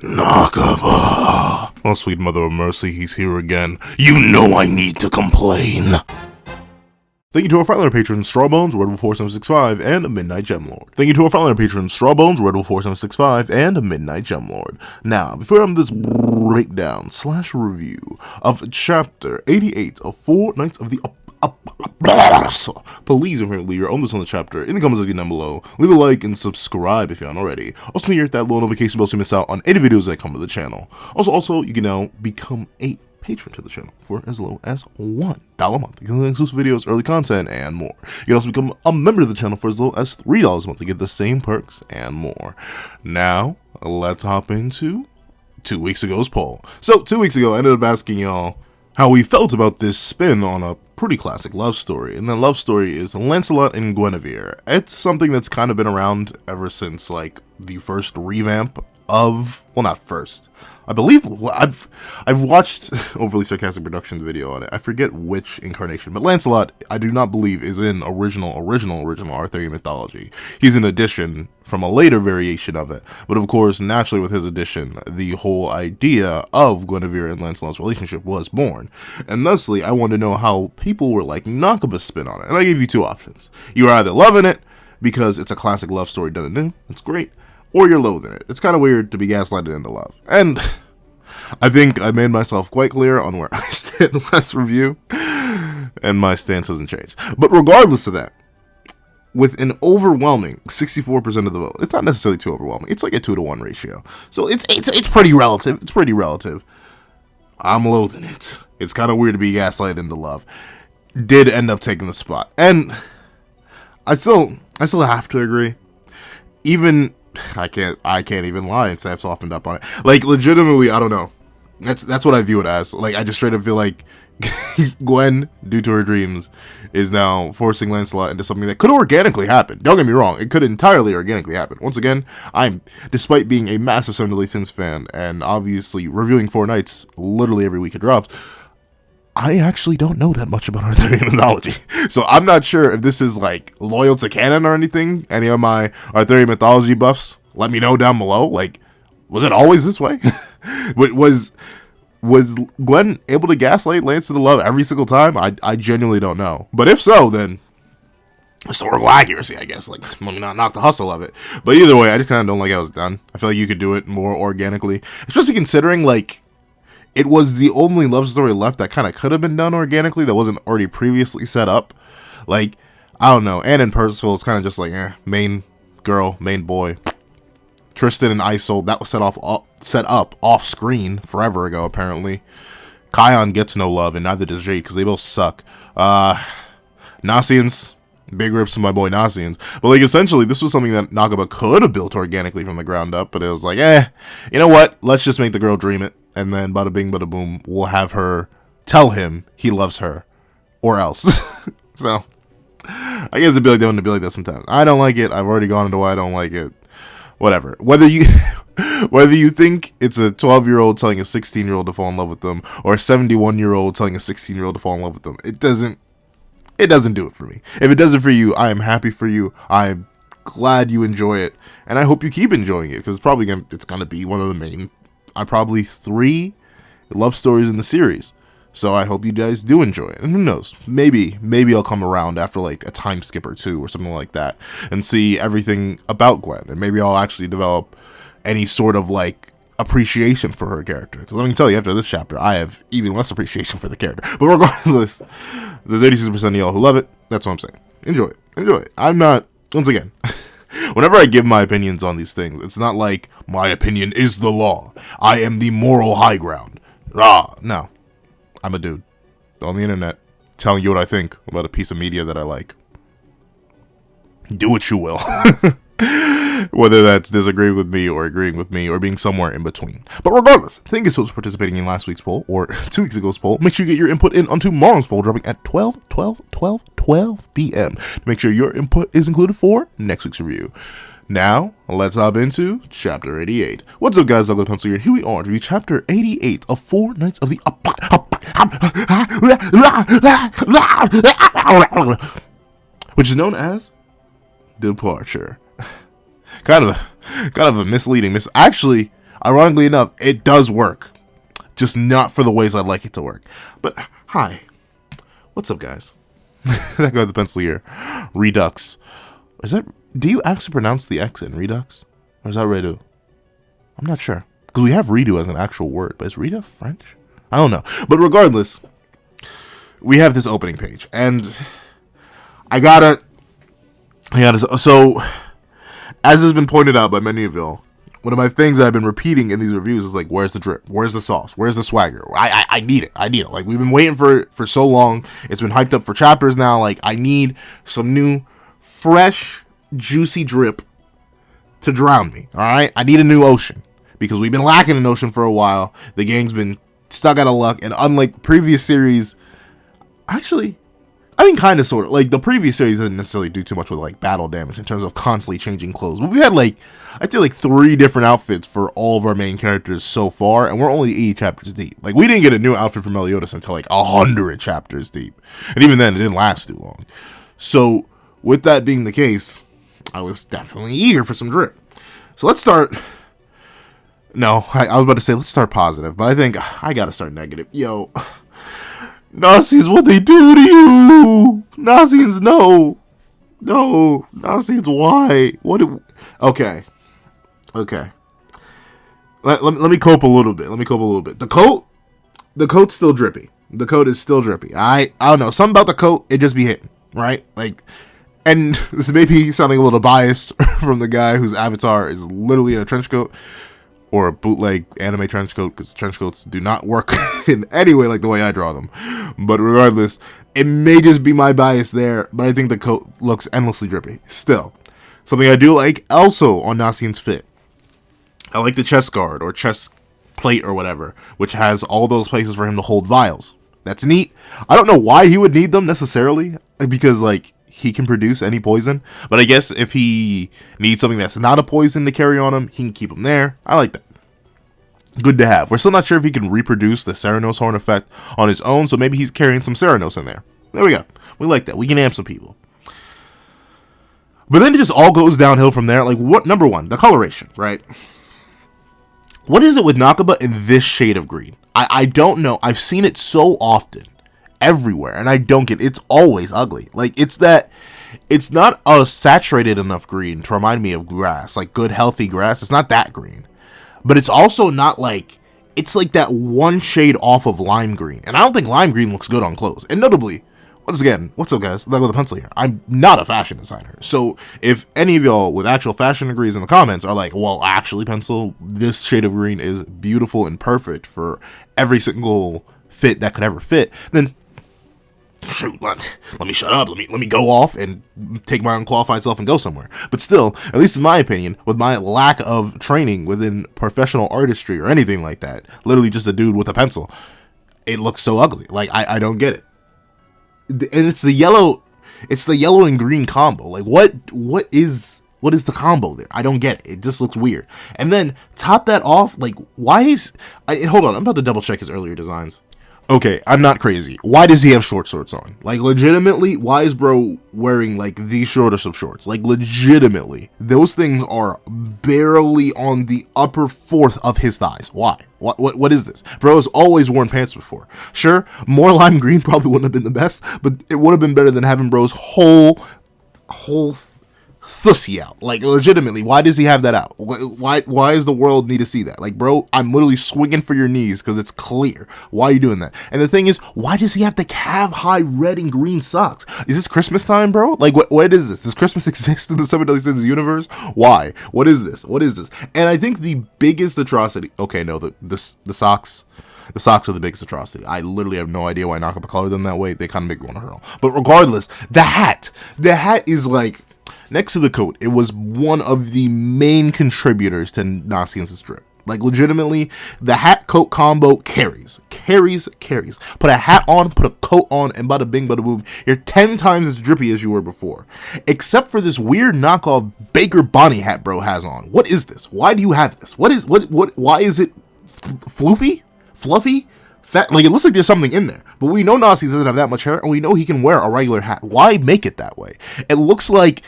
NAKABA! Oh, sweet mother of mercy, he's here again. You know I need to complain! Thank you to our final patrons, Strawbones, Redwood4765, and Midnight Gemlord. Thank you to our final patrons, Strawbones, Redwood4765, and Midnight Gemlord. Now, before I'm this breakdown / review of Chapter 88 of Four Knights of the Please leave your own list on the chapter in the comments section down below. Leave a like and subscribe if you haven't already. Also, hit that little notification bell so you miss out on any videos that come to the channel. Also, you can now become a patron to the channel for as low as $1 a month. You can get exclusive videos, early content, and more. You can also become a member of the channel for as low as $3 a month to get the same perks and more. Now, let's hop into 2 weeks ago's poll. So, 2 weeks ago, I ended up asking y'all how we felt about this spin on a pretty classic love story, and the love story is Lancelot and Guinevere. It's something that's kind of been around ever since, like, the first revamp of, well, not first, I believe, I've watched Overly Sarcastic Productions video on it. I forget which incarnation, but Lancelot, I do not believe, is in original Arthurian mythology. He's an addition from a later variation of it. But of course, naturally with his addition, the whole idea of Guinevere and Lancelot's relationship was born. And thusly, I wanted to know how people were like NAKABA's spin on it. And I gave you two options. You're either loving it because it's a classic love story done anew, it's great, or you're loathing it. It's kind of weird to be gaslighted into love. And I think I made myself quite clear on where I stand in the last review, and my stance hasn't changed. But regardless of that, with an overwhelming 64% of the vote, it's not necessarily too overwhelming. It's like a 2-to-1 ratio. So it's pretty relative. It's pretty relative. I'm loathing it. It's kind of weird to be gaslighted into love. Did end up taking the spot. And I still have to agree. Even I can't even lie and say I've softened up on it. Like, legitimately, I don't know. That's what I view it as. Like, I just straight up feel like Gwen, due to her dreams, is now forcing Lancelot into something that could organically happen. Don't get me wrong, it could entirely organically happen. Once again, despite being a massive sevendeadlysins fan, and obviously reviewing Four Knights literally every week it drops, I actually don't know that much about Arthurian mythology. So I'm not sure if this is like loyal to canon or anything. Any of my Arthurian mythology buffs, let me know down below. Like, was it always this way? Was Gwen able to gaslight Lance into love every single time? I genuinely don't know. But if so, then historical accuracy, I guess. Like, let me not knock the hustle of it. But either way, I just kind of don't like how it's done. I feel like you could do it more organically. Especially considering, like, it was the only love story left that kind of could have been done organically that wasn't already previously set up. Like, I don't know. Anne and Percival is kind of just like, main girl, main boy. Tristan and Isolde, that was set up off screen forever ago, apparently. Chion gets no love, and neither does Jade, because they both suck. Nasiens, big rips to my boy Nasiens. But, like, essentially, this was something that NAKABA could have built organically from the ground up, but it was like, you know what? Let's just make the girl dream it. And then, bada bing, bada boom, we'll have her tell him he loves her. Or else. So, I guess it'd be like that when it'd be like that sometimes. I don't like it. I've already gone into why I don't like it. Whatever. Whether you think it's a 12-year-old telling a 16-year-old to fall in love with them, or a 71-year-old telling a 16-year-old to fall in love with them, it doesn't do it for me. If it does it for you, I am happy for you. I'm glad you enjoy it, and I hope you keep enjoying it, because it's gonna be one of the main, probably 3 love stories in the series. So I hope you guys do enjoy it. And who knows, maybe I'll come around after like a time skip or 2 or something like that and see everything about Gwen, and maybe I'll actually develop any sort of like appreciation for her character, because let me tell you, after this chapter I have even less appreciation for the character. But regardless, the 36% of y'all who love it, that's what I'm saying. Enjoy it. I'm not, once again, whenever I give my opinions on these things, it's not like my opinion is the law, I am the moral high ground. No, I'm a dude on the internet telling you what I think about a piece of media that I like. Do what you will. Whether that's disagreeing with me or agreeing with me or being somewhere in between. But regardless, thank you so much for participating in last week's poll, or 2 weeks ago's poll. Make sure you get your input in on tomorrow's poll, dropping at 12 p.m. to make sure your input is included for next week's review. Now, let's hop into Chapter 88. What's up, guys? Ugly Pencil here, and here we are to review Chapter 88 of Four Knights of the which is known as Departure. Kind of a misleading Actually, Ironically enough, it does work. Just not for the ways I'd like it to work. But, hi. What's up, guys? That guy with the pencil here. Redux. Do you actually pronounce the X in Redux? Or is that redo? I'm not sure. Because we have redo as an actual word. But is redo French? I don't know. But regardless, we have this opening page. And so, as has been pointed out by many of y'all, one of my things that I've been repeating in these reviews is like, where's the drip? Where's the sauce? Where's the swagger? I need it. I need it. Like, we've been waiting for so long. It's been hyped up for chapters now. Like, I need some new, fresh, juicy drip to drown me. All right? I need a new ocean. Because we've been lacking an ocean for a while. The gang's been stuck out of luck. And unlike previous series, actually, I mean, kind of, sort of. Like, the previous series didn't necessarily do too much with, like, battle damage in terms of constantly changing clothes. But we had, like, I'd say, like, 3 different outfits for all of our main characters so far. And we're only 80 chapters deep. Like, we didn't get a new outfit for Meliodas until, like, 100 chapters deep. And even then, it didn't last too long. So, with that being the case, I was definitely eager for some drip. So, let's start... No, I was about to say, let's start positive. But I think I gotta start negative. Yo... Nasiens, what they do to you? Nasiens, no. No. Nasiens, why? Okay. Let me cope a little bit. The coat's still drippy. The coat is still drippy. I don't know. Something about the coat, it just be hitting, right? Like, and this may be sounding a little biased from the guy whose avatar is literally in a trench coat. Or a bootleg anime trench coat, because trench coats do not work in any way like the way I draw them. But regardless, it may just be my bias there, but I think the coat looks endlessly drippy. Still, something I do like also on Nasien's fit. I like the chest guard, or chest plate, or whatever, which has all those places for him to hold vials. That's neat. I don't know why he would need them necessarily, because, like, he can produce any poison, but I guess if he needs something that's not a poison to carry on him, he can keep them there. I like that. Good to have. We're still not sure if he can reproduce the Ceranos horn effect on his own, so maybe he's carrying some Ceranos in there. There we go. We like that. We can amp some people. But then it just all goes downhill from there. Like, what? Number one, the coloration, right? What is it with NAKABA in this shade of green? I don't know. I've seen it so often. Everywhere, and I don't get it. It's always ugly. Like, it's not a saturated enough green to remind me of grass, like good healthy grass. It's not that green, but it's also not like, it's like that one shade off of lime green, and I don't think lime green looks good on clothes. And notably, once again, what's up, guys? I'll go with the pencil here. I'm not a fashion designer, so if any of y'all with actual fashion degrees in the comments are like, well, actually, pencil, this shade of green is beautiful and perfect for every single fit that could ever fit, then shoot, let me shut up, let me go off and take my unqualified self and go somewhere. But still, at least in my opinion, with my lack of training within professional artistry or anything like that, literally just a dude with a pencil, it looks so ugly. Like, I don't get it. And it's the yellow and green combo. Like, what is the combo there? I don't get it. It just looks weird. And then top that off, like, hold on, I'm about to double check his earlier designs. Okay, I'm not crazy. Why does he have short shorts on? Like, legitimately, why is bro wearing, like, the shortest of shorts? Like, legitimately, those things are barely on the upper fourth of his thighs. Why? What is this? Bro has always worn pants before. Sure, more lime green probably wouldn't have been the best, but it would have been better than having bro's whole thussy out. Like, legitimately, why does he have that out? Why does the world need to see that? Like, bro, I'm literally swinging for your knees because it's clear. Why are you doing that? And the thing is, why does he have the calf-high red and green socks? Is this Christmas time, bro? Like, what is this? Does Christmas exist in the sevendeadlysins universe? Why? What is this? And I think the biggest atrocity... Okay, no, the socks... The socks are the biggest atrocity. I literally have no idea why NAKABA colored them that way. They kind of make me want to hurl. But regardless, the hat is like... Next to the coat, it was one of the main contributors to Nasiens' drip. Like, legitimately, the hat-coat combo carries. Put a hat on, put a coat on, and bada bing, bada boom, you're 10 times as drippy as you were before. Except for this weird knockoff Baker Bonnie hat bro has on. What is this? Why do you have this? Why is it floofy? Fluffy? Fat? Like, it looks like there's something in there. But we know Nasiens doesn't have that much hair, and we know he can wear a regular hat. Why make it that way? It looks like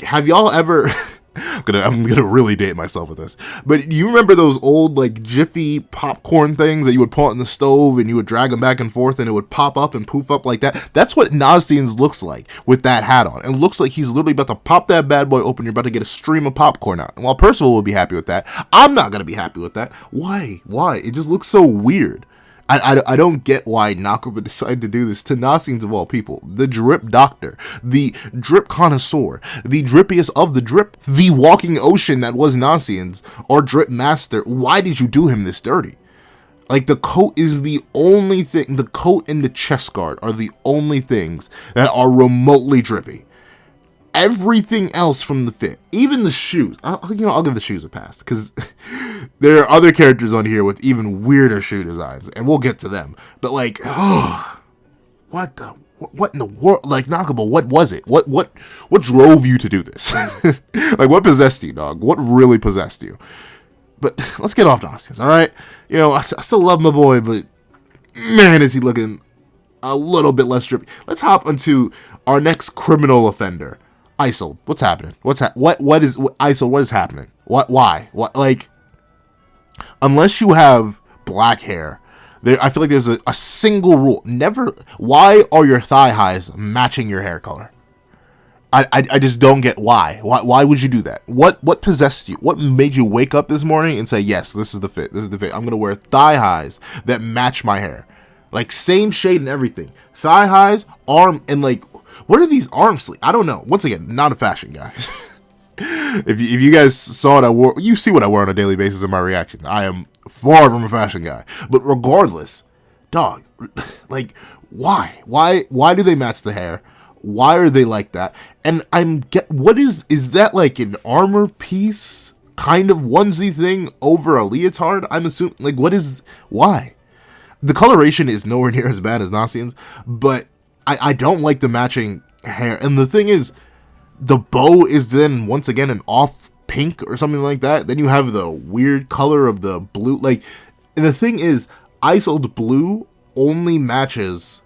have y'all ever... I'm gonna really date myself with this. But you remember those old like Jiffy popcorn things that you would put in the stove and you would drag them back and forth and it would pop up and poof up like that? That's what Nasiens looks like with that hat on. It looks like he's literally about to pop that bad boy open. You're about to get a stream of popcorn out. And while Percival will be happy with that, I'm not gonna be happy with that. Why? It just looks so weird. I don't get why NAKABA decided to do this to Nasiens of all people. The drip doctor, the drip connoisseur, the drippiest of the drip, the walking ocean that was Nasiens, our drip master. Why did you do him this dirty? Like, the coat is the only thing, the coat and the chest guard are the only things that are remotely drippy. Everything else from the fit, even the shoes, I'll give the shoes a pass, because there are other characters on here with even weirder shoe designs, and we'll get to them. But like, what in the world? Like, NAKABA, what was it? What drove you to do this? Like, what possessed you, dog? What really possessed you? But let's get off Nasiens, all right? You know, I still love my boy, but man, is he looking a little bit less drippy. Let's hop into our next criminal offender. Isolde, what's happening? Isolde, what is happening? Why? Like, unless you have black hair, I feel like there's a single rule. Why are your thigh highs matching your hair color? I just don't get why. Why would you do that? What possessed you? What made you wake up this morning and say, yes, this is the fit. This is the fit. I'm going to wear thigh highs that match my hair. Like, same shade and everything. Thigh highs, arm, and like, what are these arm sleeves? I don't know. Once again, not a fashion guy. If you guys saw it, you see what I wear on a daily basis in my reactions. I am far from a fashion guy. But regardless, dog, like, why? Why do they match the hair? Why are they like that? And what is that, like an armor piece kind of onesie thing over a leotard? I'm assuming, like, why? The coloration is nowhere near as bad as Nasiens, but I don't like the matching hair. And the thing is, the bow is then once again an off pink or something like that. Then you have the weird color of the blue. Like, and the thing is, Isolde blue only matches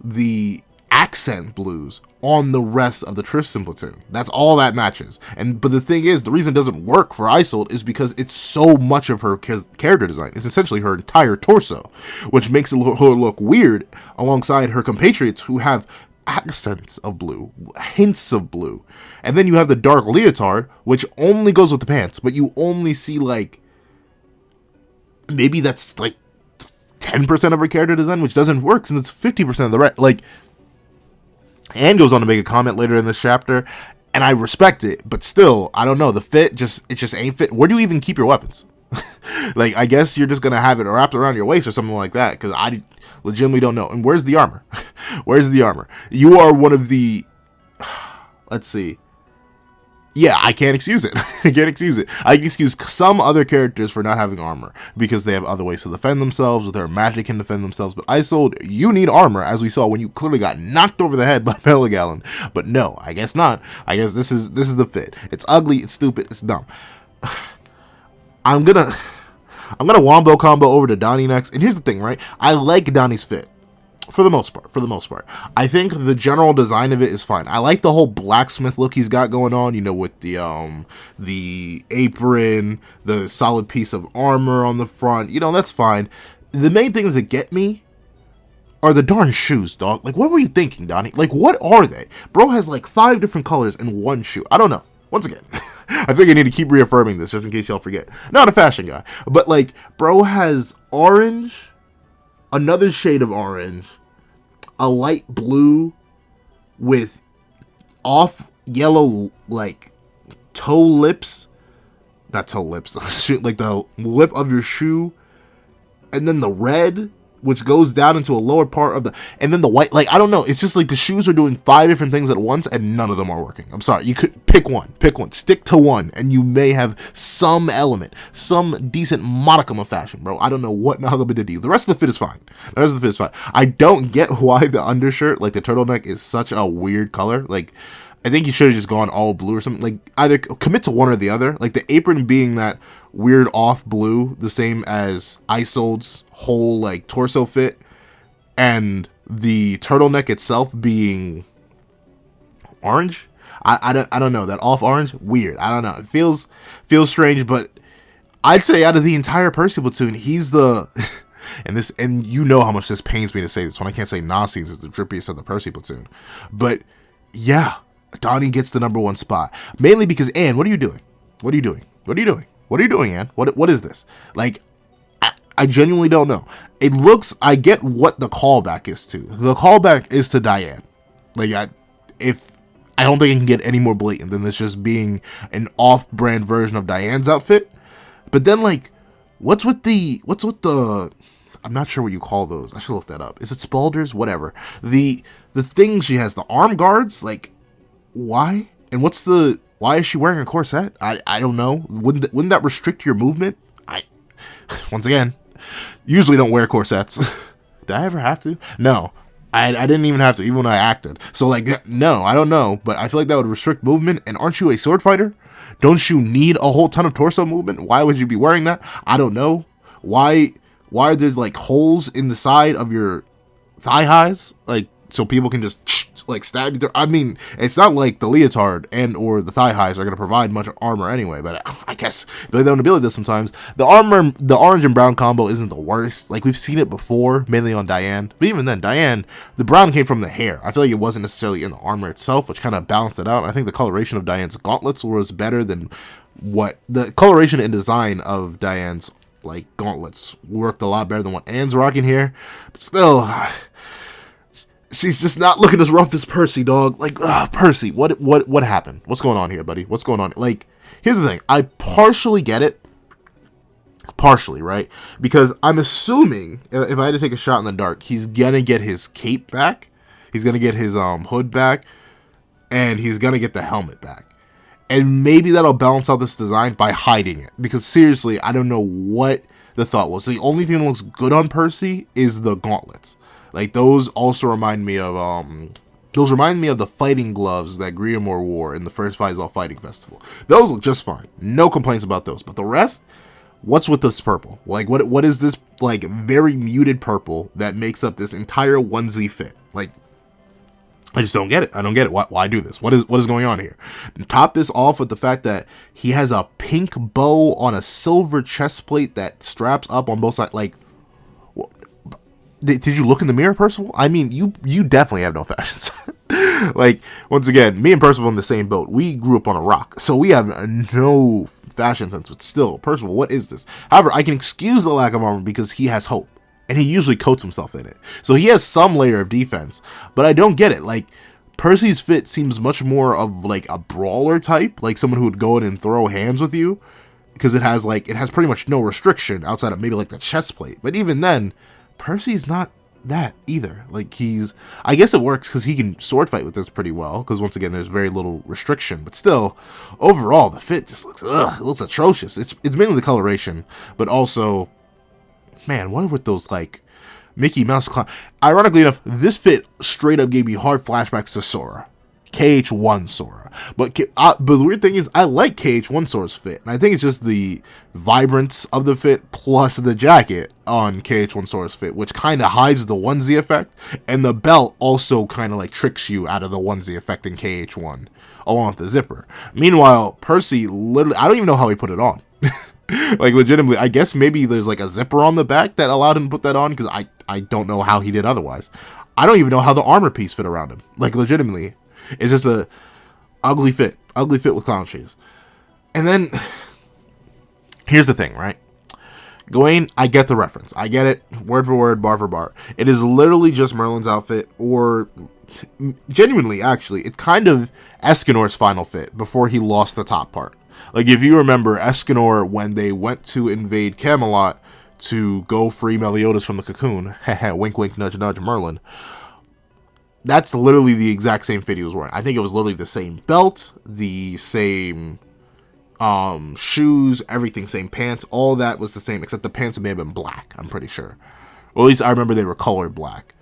the accent blues on the rest of the Tristan platoon. That's all that matches. But the thing is, the reason it doesn't work for Isolde is because it's so much of her character design. It's essentially her entire torso, which makes her look weird alongside her compatriots who have accents of blue, hints of blue. And then you have the dark leotard, which only goes with the pants, but you only see, like, maybe that's like 10% of her character design, which doesn't work since it's 50% of the rest. Like, Anne goes on to make a comment later in this chapter, and I respect it, but still, I don't know, the fit it just ain't fit. Where do you even keep your weapons? Like, I guess you're just gonna have it wrapped around your waist or something like that, because I legitimately don't know. And where's the armor? Where's the armor? You are one of the, let's see. Yeah, I can't excuse it. I can't excuse it. I can excuse some other characters for not having armor because they have other ways to defend themselves, with their magic can defend themselves. But Isolde, you need armor, as we saw when you clearly got knocked over the head by Meliodas. But no, I guess not. I guess this is the fit. It's ugly, it's stupid, it's dumb. I'm gonna wombo combo over to Donny next. And here's the thing, right? I like Donny's fit. For the most part. I think the general design of it is fine. I like the whole blacksmith look he's got going on, you know, with the apron, the solid piece of armor on the front. You know, that's fine. The main things that get me are the darn shoes, dog. Like, what were you thinking, Donny? Like, what are they? Bro has like 5 different colors in one shoe. I don't know. Once again, I think I need to keep reaffirming this just in case y'all forget. Not a fashion guy, but like, bro has orange, another shade of orange, a light blue with off yellow, like, not toe lips, like the lip of your shoe, and then the red, which goes down into a lower part of and then the white. Like, I don't know, it's just like the shoes are doing 5 different things at once and none of them are working. I'm sorry, you could pick one, stick to one, and you may have some element, some decent modicum of fashion, bro. I don't know what NAKABA did to you. The rest of the fit is fine. I don't get why the undershirt, like the turtleneck, is such a weird color. Like, I think you should have just gone all blue or something. Like, either commit to one or the other. Like, the apron being that weird off blue, the same as Isolde's whole, like, torso fit, and the turtleneck itself being orange. I don't know. That off orange, weird. I don't know. It feels strange, but I'd say out of the entire Percy platoon, he's the and you know how much this pains me to say this when I can't say nasiens is the drippiest of the Percy platoon. But yeah, Donny gets the number 1 spot. Mainly because, Anne, what are you doing? What are you doing? What are you doing? What are you doing, Anne? What is this? Like, I genuinely don't know. It looks, I get what the callback is to. The callback is to Diane. Like, I don't think it can get any more blatant than this just being an off-brand version of Diane's outfit. But then, like, what's with the, I'm not sure what you call those. I should look that up. Is it spalders? Whatever. The thing she has, the arm guards, like, why? And why is she wearing a corset? I don't know. Wouldn't that restrict your movement? Once again, usually don't wear corsets. Did I ever have to? No. I didn't even have to, even when I acted. So, like, no, I don't know. But I feel like that would restrict movement. And aren't you a sword fighter? Don't you need a whole ton of torso movement? Why would you be wearing that? I don't know. Why are there, like, holes in the side of your thigh highs? Like, so people can just, like, stab you. I mean, it's not like the leotard and or the thigh highs are going to provide much armor anyway, but I guess they don't ability this sometimes. The orange and brown combo isn't the worst. Like, we've seen it before, mainly on Diane. But even then, Diane, the brown came from the hair. I feel like it wasn't necessarily in the armor itself, which kind of balanced it out. I think the coloration of Diane's gauntlets was better than what the coloration and design of Diane's, like, gauntlets worked a lot better than what Anne's rocking here. But still, she's just not looking as rough as Percy, dog. Like, Percy, what happened? What's going on here, buddy? What's going on? Like, here's the thing. I partially get it. Partially, right? Because I'm assuming, if I had to take a shot in the dark, he's gonna get his cape back. He's gonna get his hood back. And he's gonna get the helmet back. And maybe that'll balance out this design by hiding it. Because seriously, I don't know what the thought was. The only thing that looks good on Percy is the gauntlets. Like, those also remind me of the fighting gloves that Guinevere wore in the first Isolde Fighting Festival. Those look just fine. No complaints about those. But the rest, what's with this purple? Like, what is this, like, very muted purple that makes up this entire onesie fit? Like, I just don't get it. I don't get it. Why do this? What is going on here? Top this off with the fact that he has a pink bow on a silver chest plate that straps up on both sides. Like, did you look in the mirror, Percival? I mean, you definitely have no fashion sense. Like, once again, me and Percival in the same boat. We grew up on a rock, so we have no fashion sense. But still, Percival, what is this? However, I can excuse the lack of armor because he has hope, and he usually coats himself in it. So he has some layer of defense, but I don't get it. Like, Percy's fit seems much more of, like, a brawler type, like someone who would go in and throw hands with you, because it has pretty much no restriction outside of maybe, like, the chest plate. But even then, Percy's not that either. Like, I guess it works because he can sword fight with this pretty well, because once again, there's very little restriction. But still, overall, the fit just looks, it looks atrocious. It's mainly the coloration, but also, man, what with those, like, Mickey Mouse clown. Ironically enough, this fit straight up gave me hard flashbacks to Sora. KH1 Sora. But the weird thing is, I like KH1 Sora's fit. And I think it's just the vibrance of the fit plus the jacket on KH1 Sora's fit, which kind of hides the onesie effect. And the belt also kind of, like, tricks you out of the onesie effect in KH1, along with the zipper. Meanwhile, Percy, literally, I don't even know how he put it on. Like, legitimately, I guess maybe there's, like, a zipper on the back that allowed him to put that on, because I don't know how he did otherwise. I don't even know how the armor piece fit around him. Like, legitimately. It's just a ugly fit with clown shoes. And then, here's the thing, right? Gawain, I get the reference. I get it, word for word, bar for bar. It is literally just Merlin's outfit, or genuinely, actually, it's kind of Escanor's final fit before he lost the top part. Like, if you remember, Escanor, when they went to invade Camelot to go free Meliodas from the cocoon, wink, wink, nudge, nudge, Merlin, that's literally the exact same fit he was wearing. I think it was literally the same belt, the same shoes, everything, same pants, all that was the same, except the pants may have been black, I'm pretty sure. Or at least I remember they were colored black.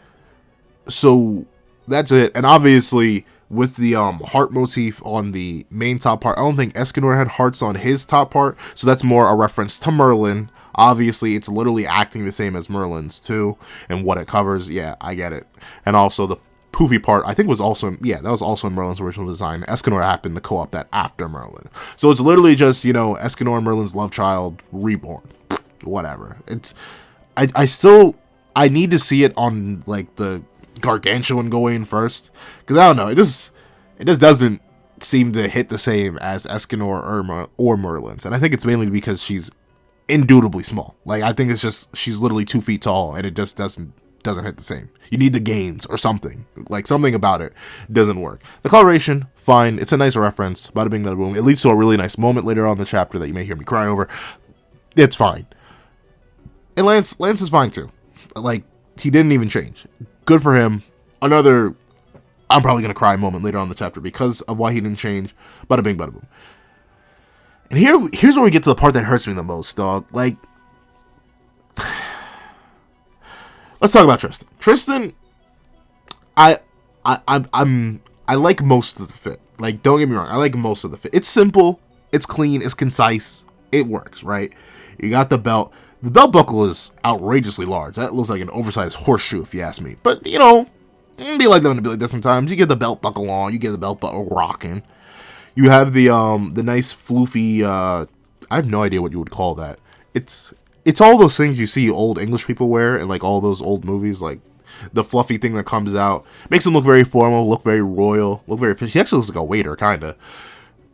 So, that's it. And obviously, with the heart motif on the main top part, I don't think Escanor had hearts on his top part, so that's more a reference to Merlin. Obviously, it's literally acting the same as Merlin's too, and what it covers. Yeah, I get it. And also, the poofy part, I think was also, yeah, that was also in Merlin's original design. Escanor happened to co-op that after Merlin. So it's literally just, you know, Escanor and Merlin's love child reborn. Whatever. It's, I need to see it on, like, the Gargantuan Gawain first. Because, I don't know, it just doesn't seem to hit the same as Escanor or Merlin's. And I think it's mainly because she's indubitably small. Like, I think it's just, she's literally 2 feet tall, and it just doesn't hit the same. You need the gains or something. Like, something about it doesn't work. The coloration, fine. It's a nice reference. Bada bing, bada boom. It leads to a really nice moment later on in the chapter that you may hear me cry over. It's fine. And Lance is fine too. Like, he didn't even change. Good for him. Another, I'm probably going to cry moment later on in the chapter because of why he didn't change. Bada bing, bada boom. And here's where we get to the part that hurts me the most, dog. Like, let's talk about Tristan. Tristan, I like most of the fit. Like, don't get me wrong, I like most of the fit. It's simple, it's clean, it's concise, it works, right? You got the belt. The belt buckle is outrageously large. That looks like an oversized horseshoe, if you ask me. But, you know, be like that sometimes. You get the belt buckle on, you get the belt buckle rocking. You have the nice floofy, I have no idea what you would call that. It's all those things you see old English people wear in, like, all those old movies, like the fluffy thing that comes out. Makes him look very formal, look very royal, look very official. He actually looks like a waiter, kind of.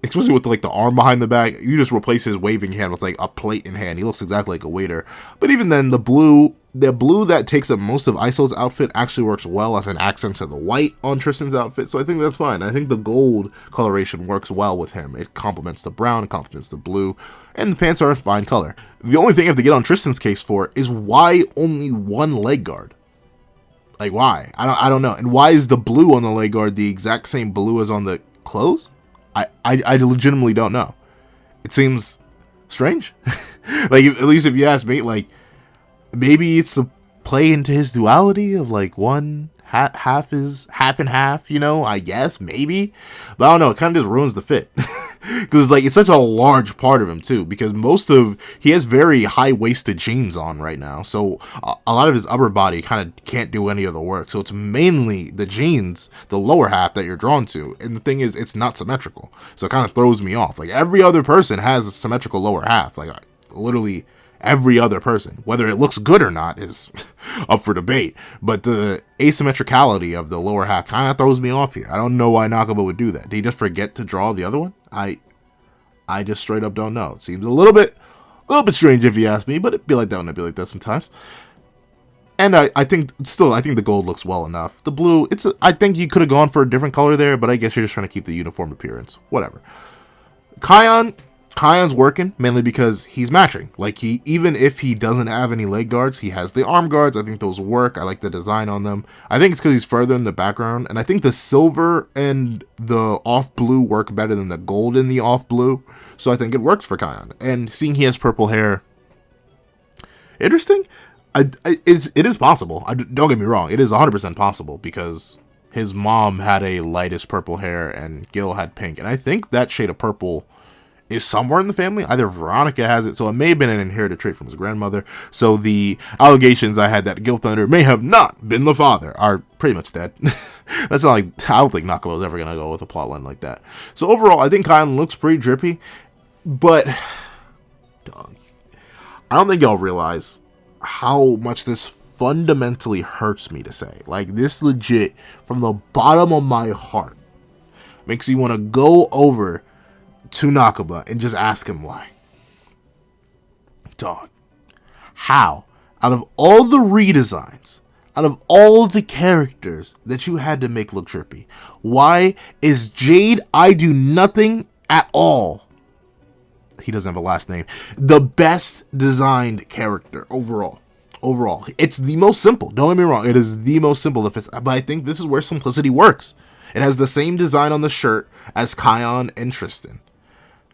Especially with, like, the arm behind the back. You just replace his waving hand with, like, a plate in hand. He looks exactly like a waiter. But even then, the blue that takes up most of Isolde's outfit actually works well as an accent to the white on Tristan's outfit. So I think that's fine. I think the gold coloration works well with him. It complements the brown, it complements the blue, and the pants are a fine color. The only thing I have to get on Tristan's case for is why only one leg guard? Like, why? I don't know. And why is the blue on the leg guard the exact same blue as on the clothes? I legitimately don't know. It seems strange. Like, at least if you ask me, like, maybe it's to play into his duality of, like, one half is half and half, you know, I guess, maybe. But I don't know, it kind of just ruins the fit. Because, like, it's such a large part of him, too. Because he has very high-waisted jeans on right now. So, a lot of his upper body kind of can't do any of the work. So, it's mainly the jeans, the lower half, that you're drawn to. And the thing is, it's not symmetrical. So, it kind of throws me off. Like, every other person has a symmetrical lower half. Like, literally every other person. Whether it looks good or not is up for debate. But the asymmetricality of the lower half kind of throws me off here. I don't know why NAKABA would do that. Did he just forget to draw the other one? I just straight up don't know. It seems a little bit strange if you ask me, but it'd be like that when it'd be like that sometimes. And I think the gold looks well enough. The blue, I think you could have gone for a different color there, but I guess you're just trying to keep the uniform appearance. Whatever. Kion's working mainly because he's matching. Like, even if he doesn't have any leg guards, he has the arm guards. I think those work. I like the design on them. I think it's because he's further in the background, and I think the silver and the off blue work better than the gold in the off blue. So I think it works for Kion. And seeing he has purple hair, interesting. It is possible. Don't get me wrong. It is 100% possible because his mom had a lightest purple hair and Gil had pink, and I think that shade of purple is somewhere in the family. Either Veronica has it, so it may have been an inherited trait from his grandmother. So the allegations I had that Gilthunder may have not been the father are pretty much dead. That's not like, I don't think NAKABA is ever going to go with a plotline like that. So overall, I think Kion looks pretty drippy, but dog, I don't think y'all realize how much this fundamentally hurts me to say. Like, this legit, from the bottom of my heart, makes me want to go over to NAKABA and just ask him why. Dog, how, out of all the redesigns, out of all the characters that you had to make look trippy, why is Jade I Do Nothing at all, he doesn't have a last name, the best designed character overall? It's the most simple. Don't get me wrong. It is the most simple. But I think this is where simplicity works. It has the same design on the shirt as Kion and Tristan,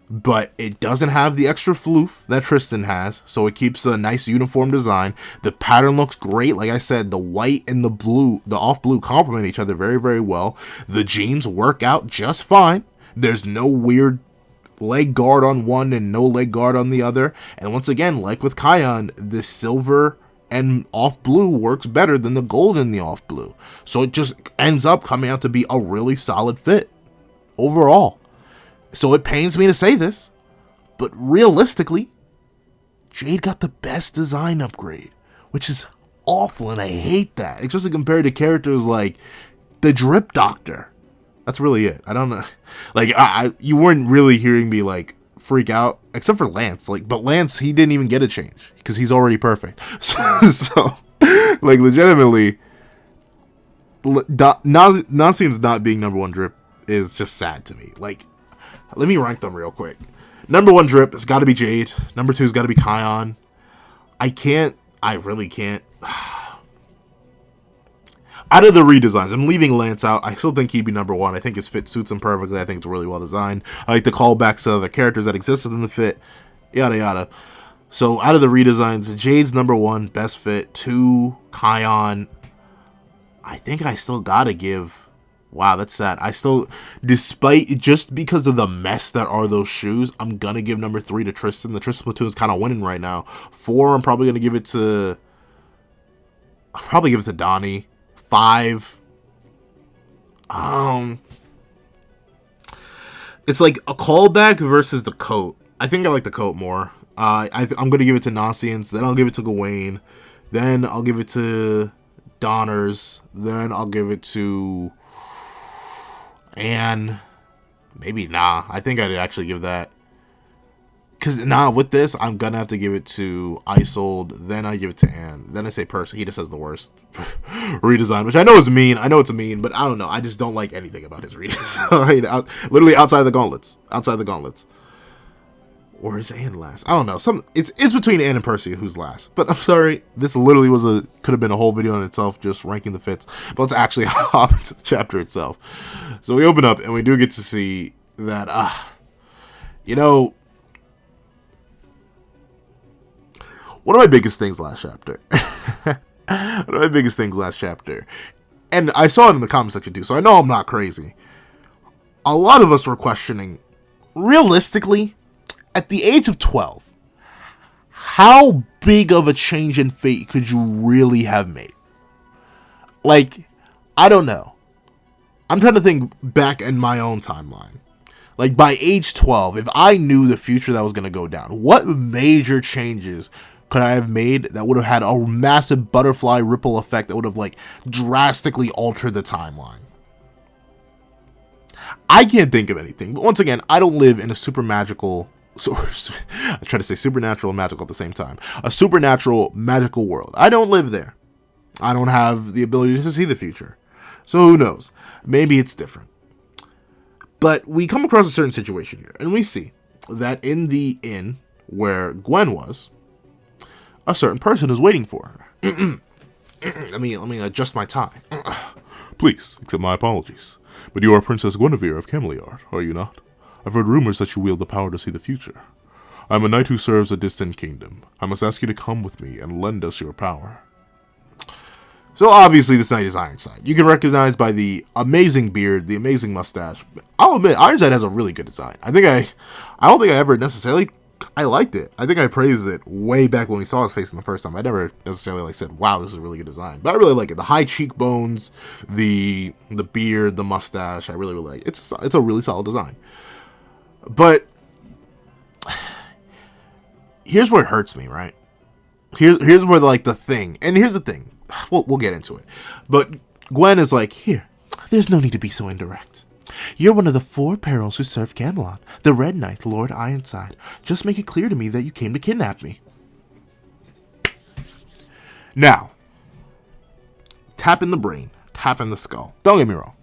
but it doesn't have the extra floof that Tristan has, so it keeps a nice uniform design. The pattern looks great. Like I said, the white and the blue, the off blue, complement each other very, very well. The jeans work out just fine. There's no weird leg guard on one and no leg guard on the other. And once again, like with Kion, the silver and off blue works better than the gold in the off blue. So it just ends up coming out to be a really solid fit overall. So it pains me to say this, but realistically, Jade got the best design upgrade, which is awful, and I hate that, especially compared to characters like the Drip Doctor. That's really it. I don't know, like, you weren't really hearing me like freak out, except for Lance. Like, but Lance, he didn't even get a change because he's already perfect. So like, legitimately, Nasiens not being number 1 drip is just sad to me. Like, let me rank them real quick. Number 1 drip has got to be Jade. Number 2 has got to be Chion. I really can't. Out of the redesigns, I'm leaving Lance out. I still think he'd be number 1. I think his fit suits him perfectly. I think it's really well designed. I like the callbacks to the characters that existed in the fit. Yada, yada. So, out of the redesigns, Jade's number 1, best fit. 2, Chion. I think I still gotta give... Wow, that's sad. I still, despite, just because of the mess that are those shoes, I'm gonna give number 3 to Tristan. The Tristan platoon is kind of winning right now. 4, I'm probably gonna give it to... I'll probably give it to Donny. 5... It's like a callback versus the coat. I think I like the coat more. I'm gonna give it to Nasiens. Then I'll give it to Gawain. Then I'll give it to Donners. Then I'll give it to... And maybe I think I'd actually give that, because with this I'm gonna have to give it to Isolde, then I give it to Anne, then I say Percival. He just has the worst redesign, which I know is mean. I know it's mean, but I don't know. I just don't like anything about his redesign. Literally outside the gauntlets. Or is Anne last? I don't know. It's between Anne and Percy who's last. But I'm sorry, this literally could have been a whole video in itself, just ranking the fits. But let's actually hop into the chapter itself. So we open up and we do get to see that, one of my biggest things last chapter. And I saw it in the comment section too, so I know I'm not crazy. A lot of us were questioning, realistically, at the age of 12, how big of a change in fate could you really have made? Like, I don't know. I'm trying to think back in my own timeline. Like, by age 12, if I knew the future that was going to go down, what major changes could I have made that would have had a massive butterfly ripple effect that would have, like, drastically altered the timeline? I can't think of anything. But once again, I don't live in a super magical... I try to say supernatural and magical at the same time. A supernatural, magical world. I don't live there. I don't have the ability to see the future. So who knows? Maybe it's different. But we come across a certain situation here, and we see that in the inn where Gwen was, a certain person is waiting for her. Let me adjust my tie. Please, accept my apologies. But you are Princess Guinevere of Camelot, are you not? I've heard rumors that you wield the power to see the future. I am a knight who serves a distant kingdom. I must ask you to come with me and lend us your power. So obviously this knight is Ironside. You can recognize by the amazing beard, the amazing mustache. I'll admit, Ironside has a really good design. I don't think I ever necessarily... I liked it. I think I praised it way back when we saw his face in the first time. I never necessarily said, wow, this is a really good design. But I really like it. The high cheekbones, the beard, the mustache. I really, really like it. It's a really solid design. But here's where it hurts me, right? Here's where, like, the thing. And here's the thing. We'll get into it. But Gwen is like, here, there's no need to be so indirect. You're one of the 4 perils who serve Camelot, the Red Knight, Lord Ironside. Just make it clear to me that you came to kidnap me. Now, tap in the brain, tap in the skull. Don't get me wrong.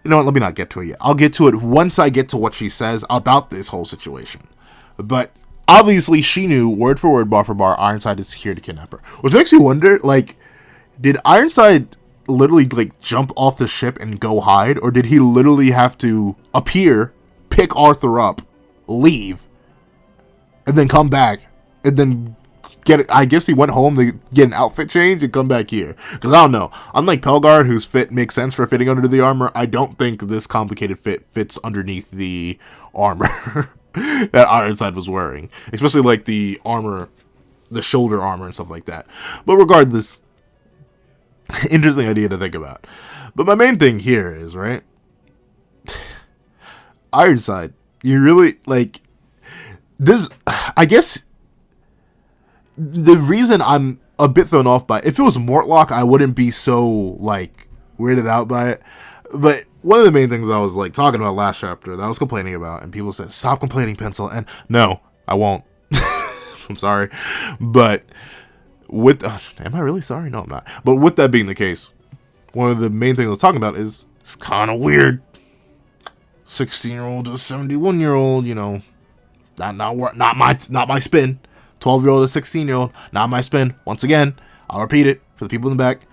You know what, let me not get to it yet. I'll get to it once I get to what she says about this whole situation. But obviously she knew, word for word, bar for bar, Ironside is here to kidnap her. Which makes me wonder, like, did Ironside literally, like, jump off the ship and go hide? Or did he literally have to appear, pick Arthur up, leave, and then come back, and then get it? I guess he went home to get an outfit change and come back here. Because I don't know. Unlike Pelgard, whose fit makes sense for fitting under the armor, I don't think this complicated fit fits underneath the armor that Ironside was wearing. Especially, like, the armor the shoulder armor and stuff like that. But regardless, interesting idea to think about. But my main thing here is, right, Ironside, you really, like, this, I guess, the reason I'm a bit thrown off by it, if it was Mortlock, I wouldn't be so, like, weirded out by it. But one of the main things I was, like, talking about last chapter that I was complaining about, and people said, stop complaining, Pencil, and no, I won't. I'm sorry. But with, am I really sorry? No, I'm not. But with that being the case, one of the main things I was talking about is, it's kind of weird. 16-year-old to 71-year-old, you know, not my spin. 12-year-old to 16-year-old, not my spin. Once again, I'll repeat it for the people in the back.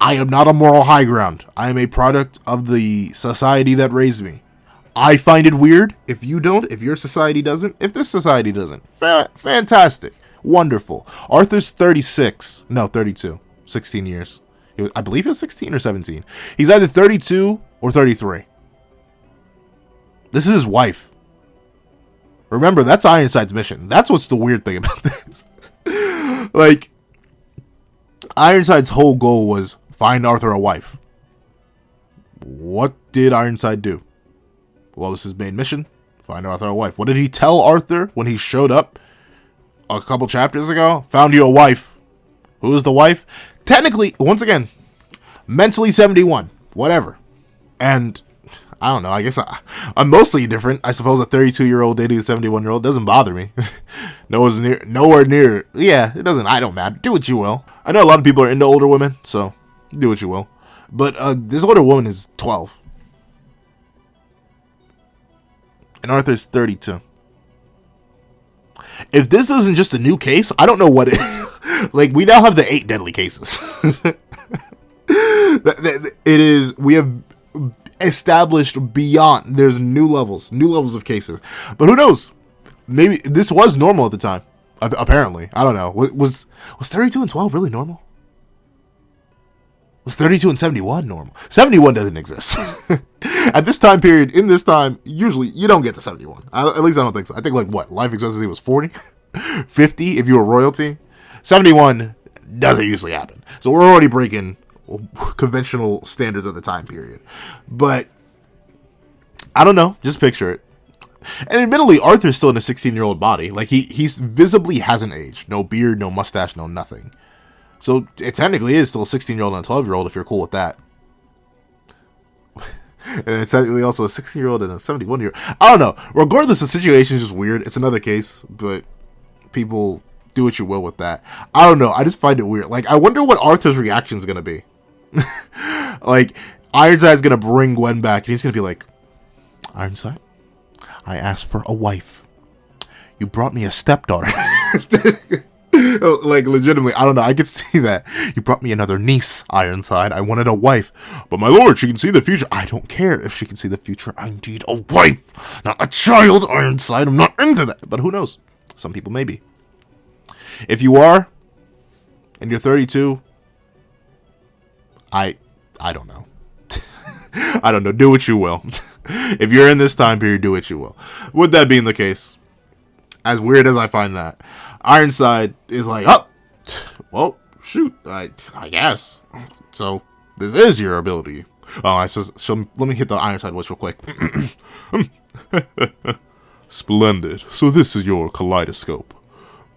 I am not a moral high ground. I am a product of the society that raised me. I find it weird. If you don't, if your society doesn't, if this society doesn't, fantastic. Wonderful. Arthur's 36. No, 32. 16 years. I believe he was 16 or 17. He's either 32 or 33. This is his wife. Remember, that's Ironside's mission. That's what's the weird thing about this. Like, Ironside's whole goal was find Arthur a wife. What did Ironside do? What was his main mission? Find Arthur a wife. What did he tell Arthur when he showed up a couple chapters ago? Found you a wife. Who is the wife? Technically, once again, mentally 71. Whatever. And I don't know. I guess I'm mostly different. I suppose a 32-year-old dating a 71-year-old doesn't bother me. Nowhere near. Yeah, it doesn't. I don't matter. Do what you will. I know a lot of people are into older women, so do what you will. But this older woman is 12. And Arthur's 32. If this isn't just a new case, I don't know what it is. Like, we now have the 8 deadly cases. It is, we have established beyond, there's new levels of cases. But who knows? Maybe this was normal at the time. Apparently. I don't know. Was 32 and 12 really normal? Was 32 and 71 normal? 71 doesn't exist. At this time period, in this time, usually you don't get to 71. At least I don't think so. I think, like, what? Life expectancy was 40? 50 if you were royalty? 71 doesn't usually happen. So we're already breaking conventional standards of the time period. But I don't know. Just picture it. And admittedly, Arthur's still in a 16-year-old body. Like, he's visibly hasn't aged. No beard, no mustache, no nothing. So it technically is still a 16-year-old and a 12-year-old if you're cool with that. And it's technically also a 16-year-old and a 71-year-old. I don't know. Regardless, the situation is just weird. It's another case, but people do what you will with that. I don't know. I just find it weird. Like, I wonder what Arthur's reaction is going to be. Like, Ironside's going to bring Gwen back, and he's going to be like, Ironside, I asked for a wife. You brought me a stepdaughter. Like, legitimately, I don't know. I could see that. You brought me another niece, Ironside. I wanted a wife. But my lord, she can see the future. I don't care if she can see the future. I need a wife, not a child, Ironside. I'm not into that. But who knows? Some people may be. If you are, and you're 32, I don't know. I don't know. Do what you will. If you're in this time period, do what you will. With that being the case, as weird as I find that, Ironside is like, oh, well, shoot, I guess. So, this is your ability. Oh, so let me hit the Ironside voice real quick. Splendid. So this is your kaleidoscope.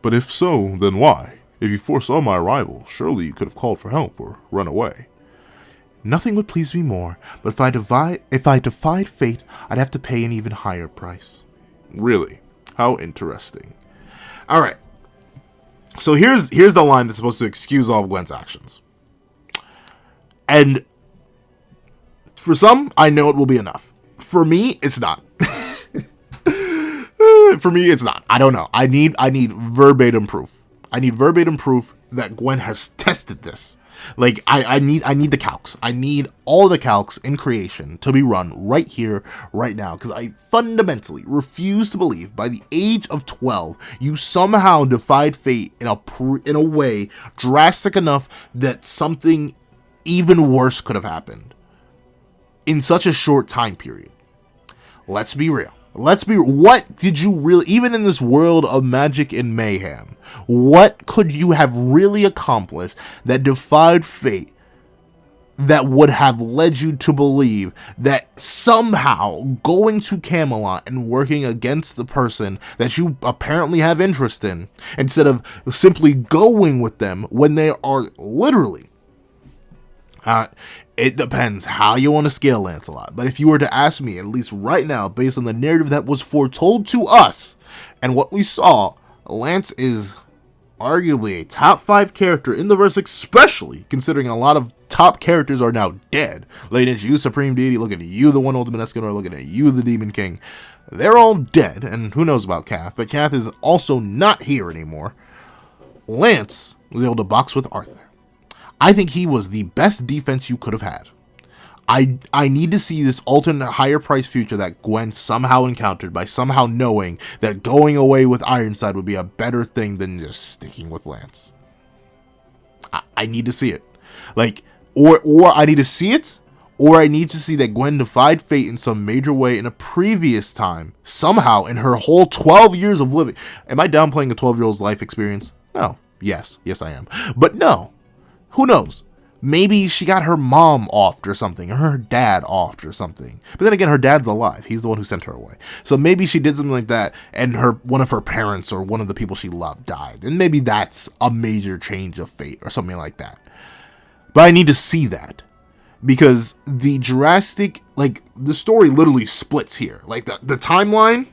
But if so, then why? If you foresaw my arrival, surely you could have called for help or run away. Nothing would please me more, but if I defied fate, I'd have to pay an even higher price. Really? How interesting. Alright. So here's the line that's supposed to excuse all of Gwen's actions. And for some, I know it will be enough. For me, it's not. For me, it's not. I don't know. I need verbatim proof. I need verbatim proof that Gwen has tested this. Like, I need the calcs. I need all the calcs in creation to be run right here, right now. Because I fundamentally refuse to believe by the age of 12, you somehow defied fate in a way drastic enough that something even worse could have happened in such a short time period. Let's be real. What did you really, even in this world of magic and mayhem, what could you have really accomplished that defied fate, that would have led you to believe that somehow going to Camelot and working against the person that you apparently have interest in, instead of simply going with them when they are literally, it depends how you want to scale Lancelot, but if you were to ask me, at least right now, based on the narrative that was foretold to us and what we saw, Lance is arguably a top 5 character in the verse, especially considering a lot of top characters are now dead. Looking at you, Supreme Deity, looking at you, the One Ultimate Escanor, looking at you, the Demon King. They're all dead, and who knows about Cath, but Cath is also not here anymore. Lance was able to box with Arthur. I think he was the best defense you could have had. I need to see this alternate higher price future that Gwen somehow encountered by somehow knowing that going away with Ironside would be a better thing than just sticking with Lance. I need to see it. Like, or I need to see it, or I need to see that Gwen defied fate in some major way in a previous time, somehow in her whole 12 years of living. Am I downplaying a 12-year-old's life experience? No. Yes I am. But no. Who knows? Maybe she got her mom offed or something, or her dad offed or something. But then again, her dad's alive. He's the one who sent her away. So maybe she did something like that, and one of her parents or one of the people she loved died. And maybe that's a major change of fate or something like that. But I need to see that. Because the drastic, like, the story literally splits here. Like, the timeline,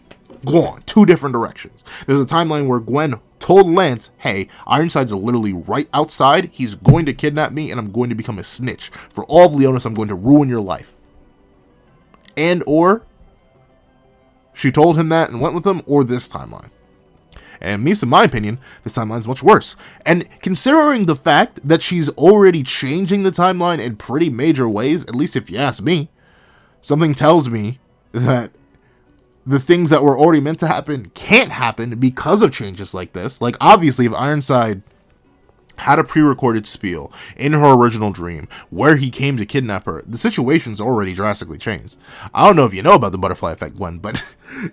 gone. 2 different directions. There's a timeline where Gwen told Lance, hey, Ironside's literally right outside. He's going to kidnap me, and I'm going to become a snitch. For all of Leonis, I'm going to ruin your life. And or she told him that and went with him, or this timeline. And at least in my opinion, this timeline's much worse. And considering the fact that she's already changing the timeline in pretty major ways, at least if you ask me, something tells me that the things that were already meant to happen can't happen because of changes like this. Like, obviously, if Ironside had a pre-recorded spiel in her original dream where he came to kidnap her, the situation's already drastically changed. I don't know if you know about the butterfly effect, Gwen, but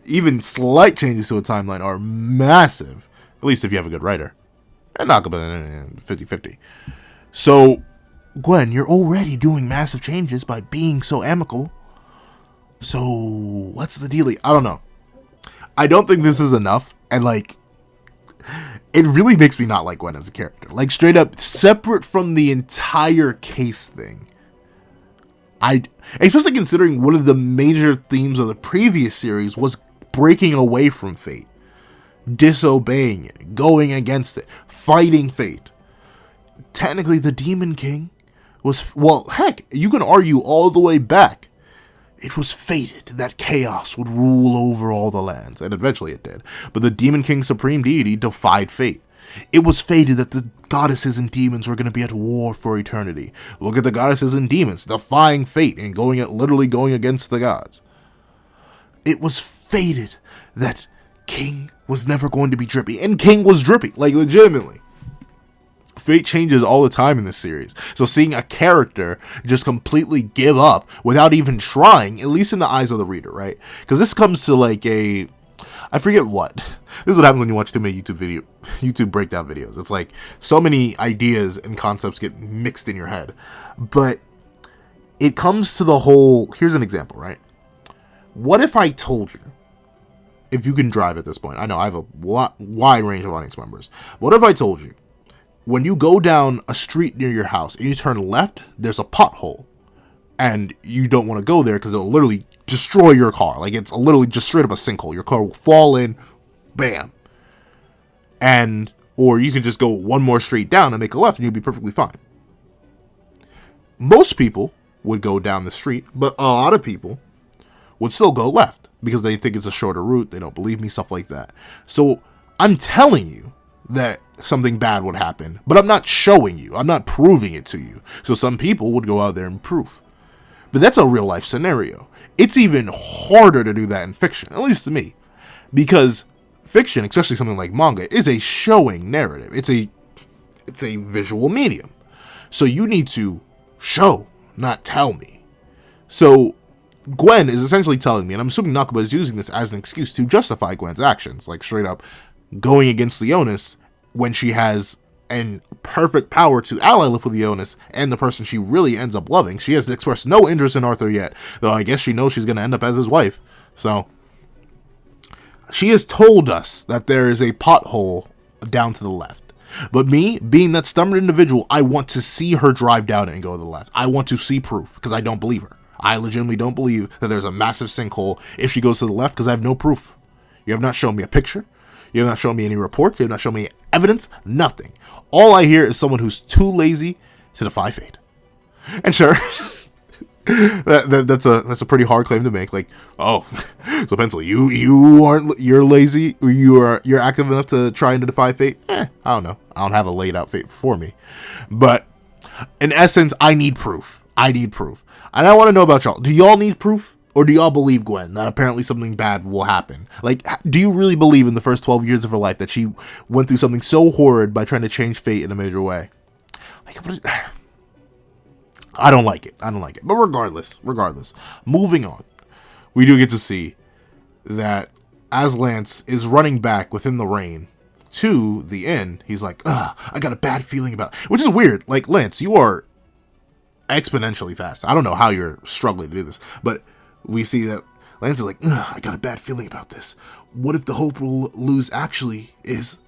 even slight changes to a timeline are massive, at least if you have a good writer. And NAKABA 50-50. So, Gwen, you're already doing massive changes by being so amicable. So, what's the dealie? I don't know. I don't think this is enough, and like, it really makes me not like Gwen as a character. Like, straight up, separate from the entire case thing. Especially considering one of the major themes of the previous series was breaking away from fate. Disobeying it, going against it, fighting fate. Technically, the Demon King was, well, heck, you can argue all the way back. It was fated that chaos would rule over all the lands, and eventually it did. But the Demon King Supreme Deity defied fate. It was fated that the goddesses and demons were going to be at war for eternity. Look at the goddesses and demons defying fate and literally going against the gods. It was fated that King was never going to be drippy, and King was drippy, like legitimately. Fate changes all the time in this series. So seeing a character just completely give up without even trying, at least in the eyes of the reader, right? Because this comes to like I forget what. This is what happens when you watch too many YouTube breakdown videos. It's like so many ideas and concepts get mixed in your head. But it comes to the whole, here's an example, right? What if I told you, if you can drive at this point, I know I have a wide range of audience members. What if I told you, when you go down a street near your house and you turn left, there's a pothole. And you don't want to go there because it'll literally destroy your car. Like, it's literally just straight up a sinkhole. Your car will fall in, bam. Or you can just go one more street down and make a left and you'll be perfectly fine. Most people would go down the street, but a lot of people would still go left because they think it's a shorter route. They don't believe me, stuff like that. So I'm telling you that something bad would happen, but I'm not showing you. I'm not proving it to you. So some people would go out there and prove. But that's a real life scenario. It's even harder to do that in fiction, at least to me, because fiction, especially something like manga, is a showing narrative. It's a visual medium. So you need to show, not tell me. So Gwen is essentially telling me, and I'm assuming NAKABA is using this as an excuse to justify Gwen's actions, like straight up going against Leonis when she has an perfect power to ally with Leonis and the person she really ends up loving. She has expressed no interest in Arthur yet, though I guess she knows she's going to end up as his wife. So she has told us that there is a pothole down to the left. But me, being that stubborn individual, I want to see her drive down it and go to the left. I want to see proof, because I don't believe her. I legitimately don't believe that there's a massive sinkhole if she goes to the left, because I have no proof. You have not shown me a picture. You have not shown me any report. You have not shown me evidence. Nothing. All I hear is someone who's too lazy to defy fate. And sure, that's a pretty hard claim to make. Like, oh, so Pencil, you're lazy, or you're active enough to try and defy fate? I don't know. I don't have a laid out fate before me, but in essence, I need proof. And I want to know about y'all. Do y'all need proof? Or do y'all believe Gwen, that apparently something bad will happen? Like, do you really believe in the first 12 years of her life that she went through something so horrid by trying to change fate in a major way? Like, I don't like it. But regardless, moving on, we do get to see that as Lance is running back within the rain to the inn, he's like, I got a bad feeling about it. Which is weird. Like, Lance, you are exponentially fast. I don't know how you're struggling to do this, but we see that Lance is like, I got a bad feeling about this. What if the hope we'll lose actually is...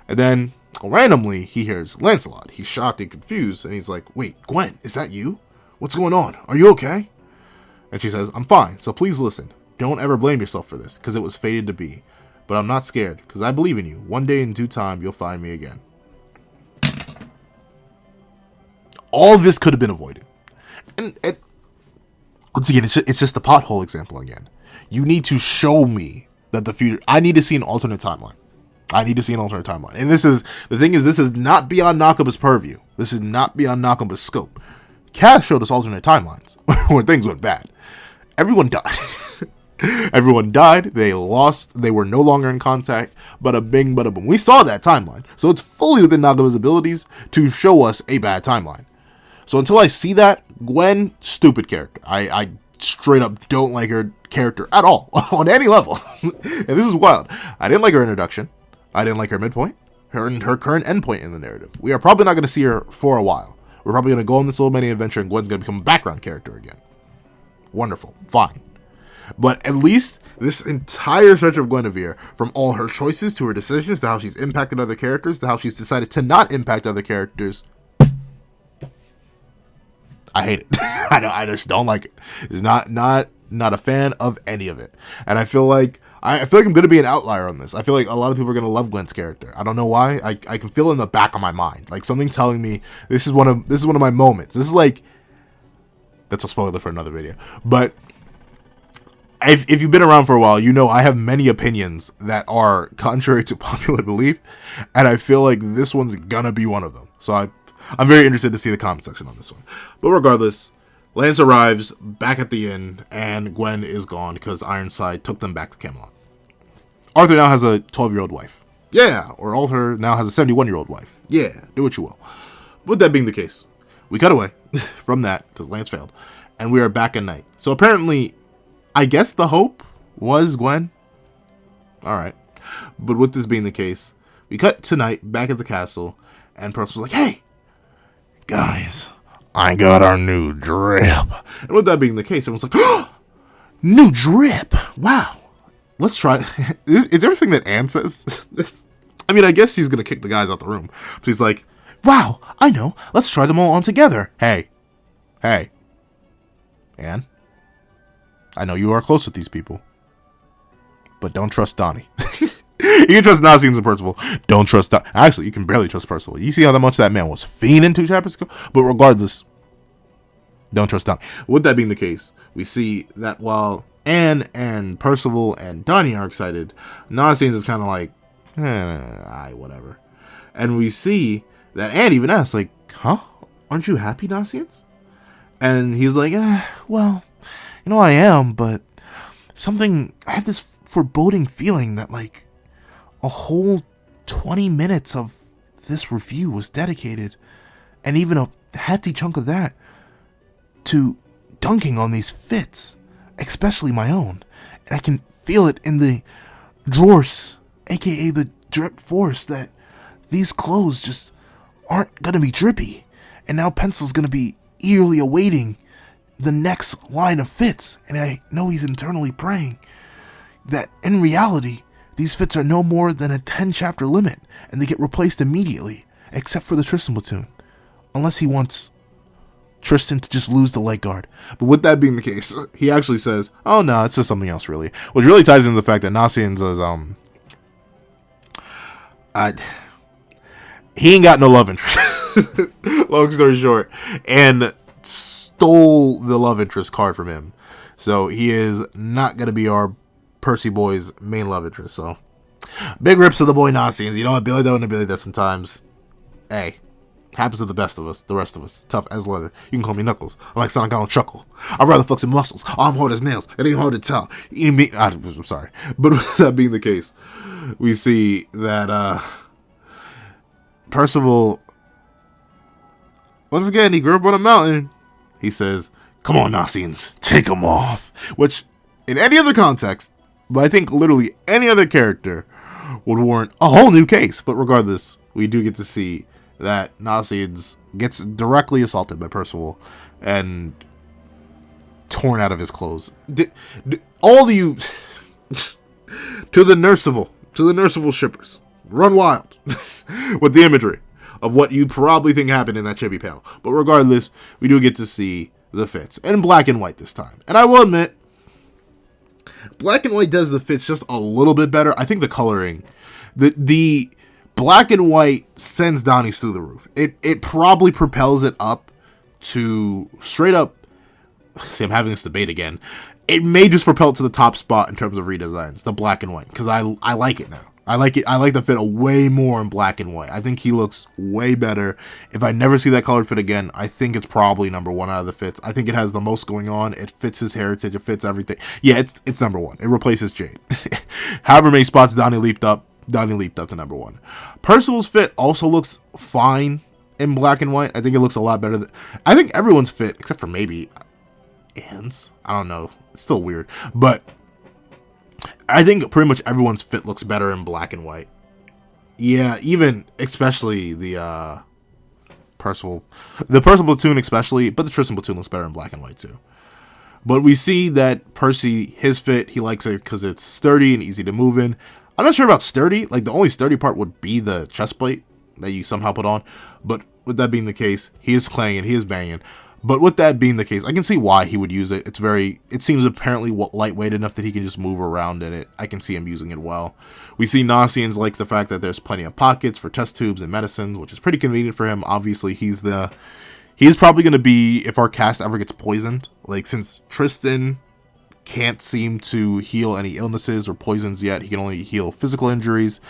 And then, randomly, he hears Lancelot. He's shocked and confused, and he's like, wait, Gwen, is that you? What's going on? Are you okay? And she says, I'm fine, so please listen. Don't ever blame yourself for this, because it was fated to be. But I'm not scared, because I believe in you. One day in due time, you'll find me again. All this could have been avoided. And once again, it's just the pothole example again. You need to show me that the future... I need to see an alternate timeline. And this is... The thing is, this is not beyond NAKABA's purview. This is not beyond NAKABA's scope. Cass showed us alternate timelines when things went bad. Everyone died. They lost. They were no longer in contact. Bada bing, bada boom. We saw that timeline. So it's fully within NAKABA's abilities to show us a bad timeline. So until I see that, Gwen, stupid character. I straight up don't like her character at all, on any level. And this is wild. I didn't like her introduction. I didn't like her midpoint. Her current endpoint in the narrative. We are probably not going to see her for a while. We're probably going to go on this little mini adventure and Gwen's going to become a background character again. Wonderful. Fine. But at least this entire stretch of Guinevere, from all her choices to her decisions, to how she's impacted other characters, to how she's decided to not impact other characters, I hate it. I just don't like it. It's not a fan of any of it. And I feel like I'm going to be an outlier on this. I feel like a lot of people are going to love Gwen's character. I don't know why. I can feel it in the back of my mind, like something telling me this is one of my moments. This is like, that's a spoiler for another video. But if you've been around for a while, you know I have many opinions that are contrary to popular belief, and I feel like this one's gonna be one of them. So I'm very interested to see the comment section on this one. But regardless, Lance arrives back at the inn, and Gwen is gone because Ironside took them back to Camelot. Arthur now has a 12-year-old wife. Yeah, or Arthur now has a 71-year-old wife. Yeah, do what you will. With that being the case, we cut away from that, because Lance failed, and we are back at night. So apparently, I guess the hope was Gwen. Alright. But with this being the case, we cut tonight back at the castle, and Percival's like, hey, guys, I got our new drip. And with that being the case, everyone's like, oh, new drip. Wow. Let's try. Is everything that Anne says this? I mean, I guess she's going to kick the guys out the room. She's like, wow, I know. Let's try them all on together. Hey. Anne, I know you are close with these people, but don't trust Donny. You can trust nasiens and Percival. Don't trust Donny. Actually, you can barely trust Percival. You see how much that man was fiending 2 chapters ago? But regardless, don't trust Donny. With that being the case, we see that while Anne and Percival and Donny are excited, nasiens is kind of like, whatever. And we see that Anne even asks, like, huh? Aren't you happy, nasiens? And he's like, well, I am, but I have this foreboding feeling that, like, a whole 20 minutes of this review was dedicated, and even a hefty chunk of that, to dunking on these fits. especially my own. And I can feel it in the drawers, aka the drip force, that these clothes just aren't gonna be drippy. And now Pencil's gonna be eagerly awaiting the next line of fits. And I know he's internally praying that in reality, these fits are no more than a 10-chapter limit, and they get replaced immediately, except for the Tristan platoon. Unless he wants Tristan to just lose the leg guard. But with that being the case, he actually says, oh no, it's just something else really. Which really ties into the fact that nasiens is, he ain't got no love interest. Long story short. And stole the love interest card from him. So he is not going to be our Percy boy's main love interest. So big rips to the boy nasiens. You know what? Be like that when I be like that sometimes. Hey. Happens to the best of us, the rest of us. Tough as leather. You can call me Knuckles. I like Sonic on Chuckle. I'd rather flex some muscles. I'm hard as nails. It ain't hard to tell. I'm sorry. But with that being the case, we see that Percival, once again, he grew up on a mountain. He says, come on, nasiens, take them off. Which, in any other context, but I think literally any other character would warrant a whole new case. But regardless, we do get to see that nasiens gets directly assaulted by Percival and torn out of his clothes. All of you to the nurseable shippers, run wild with the imagery of what you probably think happened in that chibi panel. But regardless, we do get to see the fits in black and white this time. And I will admit, black and white does the fits just a little bit better. I think the coloring, the black and white sends Donny's through the roof. It probably propels it up to straight up. See, I'm having this debate again. It may just propel it to the top spot in terms of redesigns, the black and white, because I like it now. I like it. I like the fit way more in black and white. I think he looks way better. If I never see that colored fit again, I think it's probably number one out of the fits. I think it has the most going on. It fits his heritage. It fits everything. Yeah, it's number one. It replaces Jade. However many spots Donny leaped up to number one. Percival's fit also looks fine in black and white. I think it looks a lot better. I think everyone's fit, except for maybe Anne's. I don't know. It's still weird. But I think pretty much everyone's fit looks better in black and white. Yeah, even, especially the Percival platoon especially, but the Tristan platoon looks better in black and white too. But we see that Percy, his fit, he likes it because it's sturdy and easy to move in. I'm not sure about sturdy. Like, the only sturdy part would be the chest plate that you somehow put on. But with that being the case, he is clanging, he is banging. But with that being the case, I can see why he would use it. It seems apparently lightweight enough that he can just move around in it. I can see him using it well. We see nasiens likes the fact that there's plenty of pockets for test tubes and medicines, which is pretty convenient for him. Obviously, he's probably going to be, if our cast ever gets poisoned, like, since Tristan can't seem to heal any illnesses or poisons yet, he can only heal physical injuries.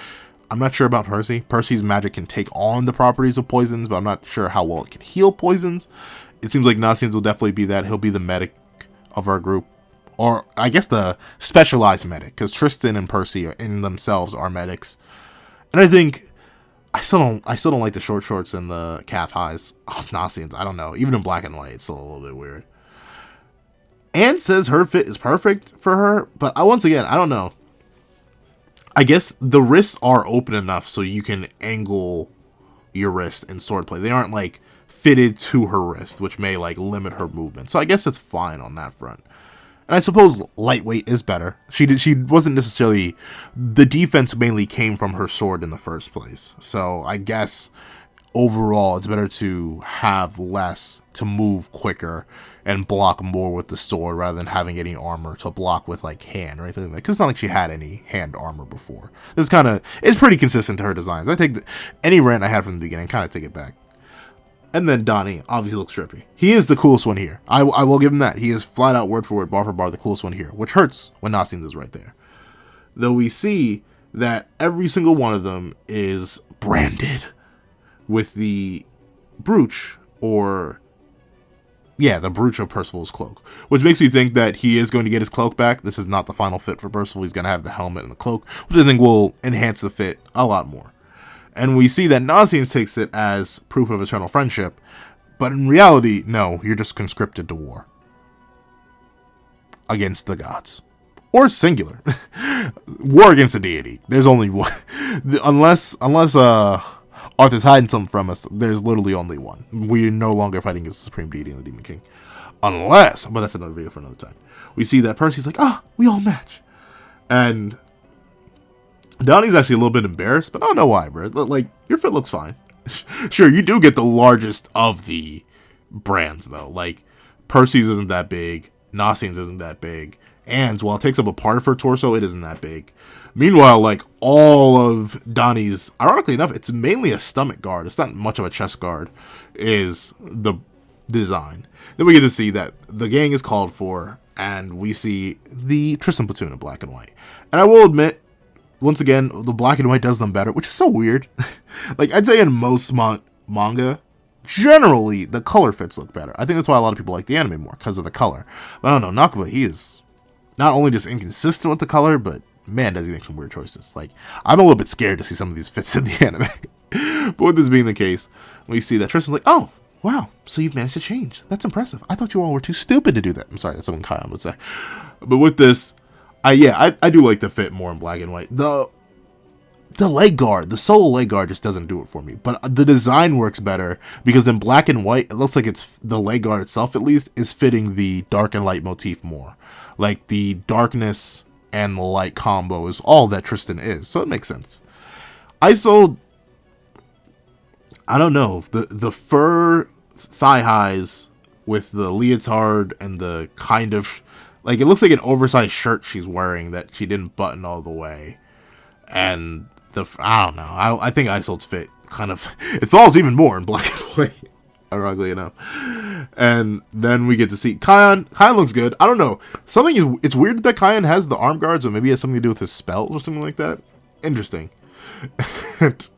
I'm not sure about Percy. Percy's magic can take on the properties of poisons, but I'm not sure how well it can heal poisons. It seems like nasiens will definitely be that. He'll be the medic of our group, or I guess the specialized medic, because Tristan and Percy in themselves are medics. And I think I still don't like the short shorts and the calf highs of nasiens. I don't know. Even in black and white, it's still a little bit weird. Anne says her fit is perfect for her, but once again, I don't know. I guess the wrists are open enough so you can angle your wrist in swordplay. They aren't like fitted to her wrist, which may like limit her movement. So I guess it's fine on that front. And I suppose lightweight is better. She wasn't necessarily, the defense mainly came from her sword in the first place. So I guess overall it's better to have less to move quicker and block more with the sword rather than having any armor to block with like hand or anything like that. Because it's not like she had any hand armor before. It's pretty consistent to her designs. I take any rant I had from the beginning, kind of take it back. And then Donny obviously looks trippy. He is the coolest one here. I will give him that. He is flat out word for word, bar for bar, the coolest one here, which hurts when nasiens is right there. Though we see that every single one of them is branded with the brooch, or yeah, the brooch of Percival's cloak, which makes me think that he is going to get his cloak back. This is not the final fit for Percival. He's going to have the helmet and the cloak, which I think will enhance the fit a lot more. And we see that nasiens takes it as proof of eternal friendship, but in reality, no, you're just conscripted to war. against the gods. Or singular. War against a deity. There's only one. Unless Arthur's hiding something from us, there's literally only one. We're no longer fighting against the supreme deity and the demon king. Unless, but that's another video for another time. We see that Percy's like, we all match. And Donny's actually a little bit embarrassed, but I don't know why, bro. Like, your fit looks fine. Sure, you do get the largest of the brands, though. Like, Percy's isn't that big. Nasiens isn't that big. And while it takes up a part of her torso, it isn't that big. Meanwhile, like, all of Donny's, ironically enough, it's mainly a stomach guard. It's not much of a chest guard, is the design. Then we get to see that the gang is called for, and we see the Tristan platoon in black and white. And I will admit, once again, the black and white does them better, which is so weird. Like, I'd say in most manga, generally, the color fits look better. I think that's why a lot of people like the anime more, because of the color. But I don't know, NAKABA, he is not only just inconsistent with the color, but man, does he make some weird choices. Like, I'm a little bit scared to see some of these fits in the anime. But with this being the case, we see that Tristan's like, oh, wow, so you've managed to change. That's impressive. I thought you all were too stupid to do that. I'm sorry, that's something Kion would say. But with this, I do like the fit more in black and white. The leg guard, the solo leg guard just doesn't do it for me. But the design works better because in black and white, it looks like it's the leg guard itself, at least, is fitting the dark and light motif more. Like, the darkness and the light combo is all that Tristan is, so it makes sense. Isolde, I don't know, the fur thigh highs with the leotard and the kind of, like, it looks like an oversized shirt she's wearing that she didn't button all the way. And I don't know, I think Isolde's fit kind of, it falls even more in black and white, ironically enough. And then we get to see Kion. Kion looks good. I don't know. It's weird that Kion has the arm guards, or maybe it has something to do with his spells or something like that. Interesting. Once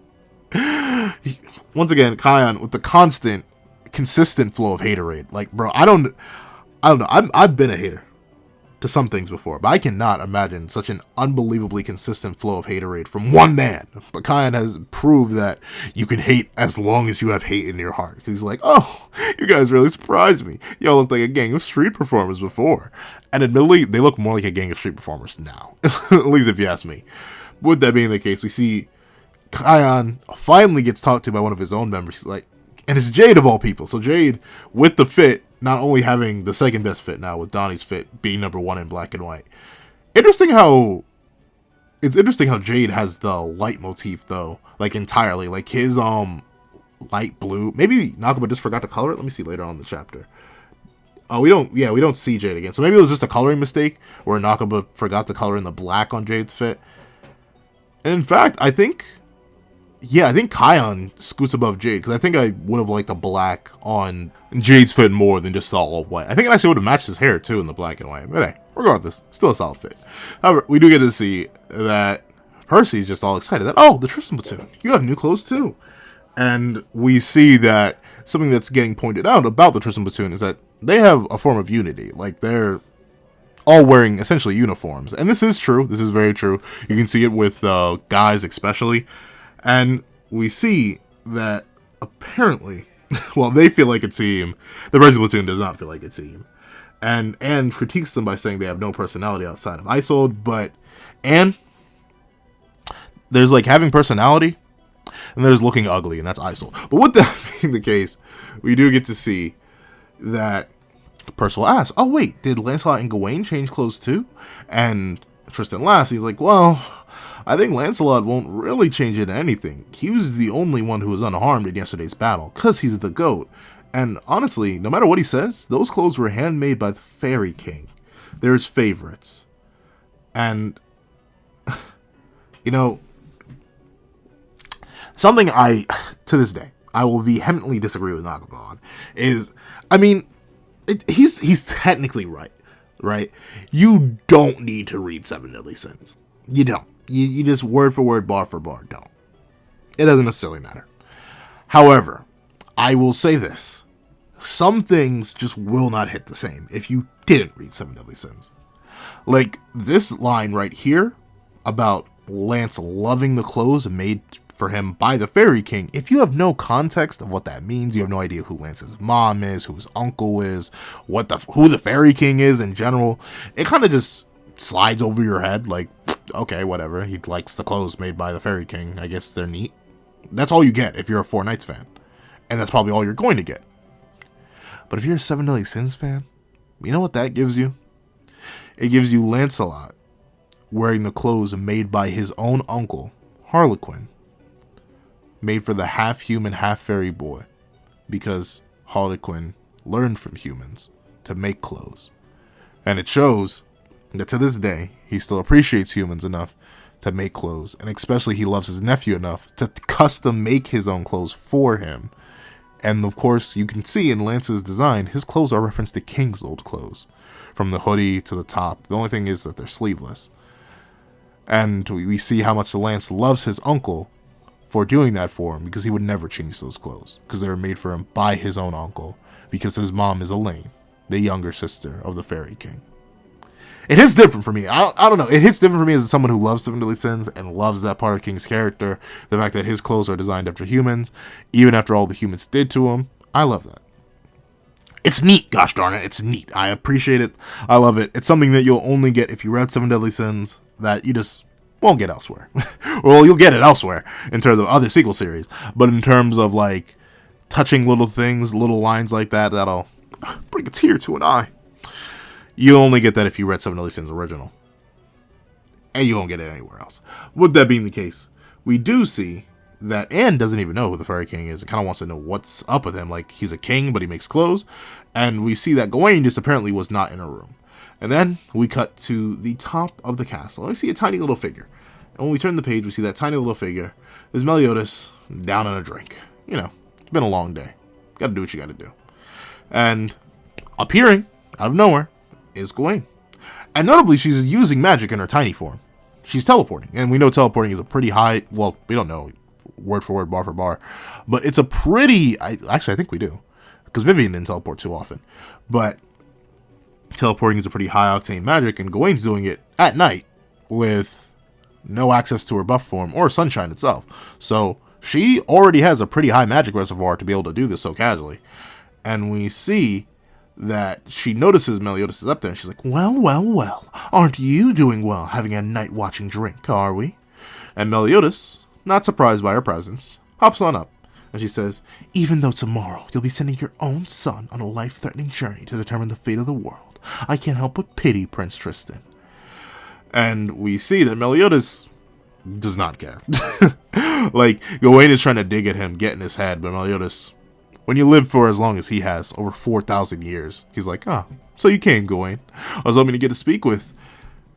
again, Kion with the consistent flow of haterade. Like, bro, I don't know. I've been a hater to some things before, but I cannot imagine such an unbelievably consistent flow of haterade from one man. But Kion has proved that you can hate as long as you have hate in your heart. Because he's like, oh, you guys really surprised me. Y'all looked like a gang of street performers before. And admittedly, they look more like a gang of street performers now. At least if you ask me. With that being the case, we see Kion finally gets talked to by one of his own members. He's like, and it's Jade of all people. So Jade, with the fit, not only having the second best fit now, with Donny's fit being number one in black and white. It's interesting how Jade has the light motif though, like entirely, like his light blue. Maybe NAKABA just forgot to color it. Let me see later on in the chapter. Oh, we don't see Jade again. So maybe it was just a coloring mistake where NAKABA forgot to color in the black on Jade's fit. And in fact, I think Kion scoots above Jade, because I think I would have liked the black on Jade's fit more than just the all white. I think it actually would have matched his hair too in the black and white. But hey, regardless, still a solid fit. However, we do get to see that Percy's just all excited that, oh, the Tristan platoon, you have new clothes too. And we see that something that's getting pointed out about the Tristan platoon is that they have a form of unity. Like, they're all wearing essentially uniforms. And this is true. This is very true. You can see it with guys especially. And we see that apparently, well, they feel like a team. The Percival platoon does not feel like a team. And critiques them by saying they have no personality outside of Isolde. And there's like having personality, and there's looking ugly, and that's Isolde. But with that being the case, we do get to see that Percival asks, oh wait, did Lancelot and Gawain change clothes too? And Tristan laughs. He's like, well, I think Lancelot won't really change into anything. He was the only one who was unharmed in yesterday's battle, because he's the GOAT. And honestly, no matter what he says, those clothes were handmade by the Fairy King. They're his favorites. And, you know, something to this day, I will vehemently disagree with NAKABA on is, I mean, he's technically right? You don't need to read Seven Deadly Sins. You don't. You just word for word, bar for bar, don't. It doesn't necessarily matter. However, I will say this. Some things just will not hit the same if you didn't read Seven Deadly Sins. Like this line right here about Lance loving the clothes made for him by the Fairy King, if you have no context of what that means, you have no idea who Lance's mom is, who his uncle is, who the Fairy King is in general, it kind of just slides over your head like, okay, whatever. He likes the clothes made by the Fairy King. I guess they're neat. That's all you get if you're a Four Knights fan. And that's probably all you're going to get. But if you're a Seven Deadly Sins fan, you know what that gives you? It gives you Lancelot wearing the clothes made by his own uncle, Harlequin, made for the half-human, half-fairy boy, because Harlequin learned from humans to make clothes. And it shows that to this day, he still appreciates humans enough to make clothes, and especially he loves his nephew enough to custom make his own clothes for him. And of course, you can see in Lance's design, his clothes are referenced to King's old clothes, from the hoodie to the top. The only thing is that they're sleeveless. And we see how much Lance loves his uncle for doing that for him, because he would never change those clothes, because they were made for him by his own uncle, because his mom is Elaine, the younger sister of the Fairy King. It hits different for me. I don't know. It hits different for me as someone who loves Seven Deadly Sins and loves that part of King's character. The fact that his clothes are designed after humans, even after all the humans did to him. I love that. It's neat, gosh darn it. It's neat. I appreciate it. I love it. It's something that you'll only get if you read Seven Deadly Sins that you just won't get elsewhere. Well, you'll get it elsewhere in terms of other sequel series. But in terms of, like, touching little things, little lines like that, that'll bring a tear to an eye. You'll only get that if you read Seven Deadly Sins original. And you won't get it anywhere else. With that being the case, we do see that Anne doesn't even know who the Fairy King is. It kind of wants to know what's up with him. Like, he's a king, but he makes clothes. And we see that Gawain just apparently was not in her room. And then we cut to the top of the castle. We see a tiny little figure. And when we turn the page, we see that tiny little figure. There's Meliodas down on a drink. You know, it's been a long day. Gotta do what you gotta do. And appearing out of nowhere is Gawain. And notably, she's using magic in her tiny form. She's teleporting. And we know teleporting is a pretty high, well, we don't know word for word, bar for bar, but it's a pretty, actually I think we do, because Vivian didn't teleport too often, but teleporting is a pretty high octane magic, and Gawain's doing it at night with no access to her buff form or sunshine itself. So she already has a pretty high magic reservoir to be able to do this so casually. And we see that she notices Meliodas is up there, and she's like, well, aren't you doing well having a night watching drink, are we? And Meliodas, not surprised by her presence, hops on up, and she says, even though tomorrow you'll be sending your own son on a life-threatening journey to determine the fate of the world, I can't help but pity Prince Tristan. And we see that Meliodas does not care. Like, Gawain is trying to dig at him, get in his head, but Meliodas, when you live for as long as he has, over 4,000 years, he's like, so you came, Gawain. I was hoping to get to speak with.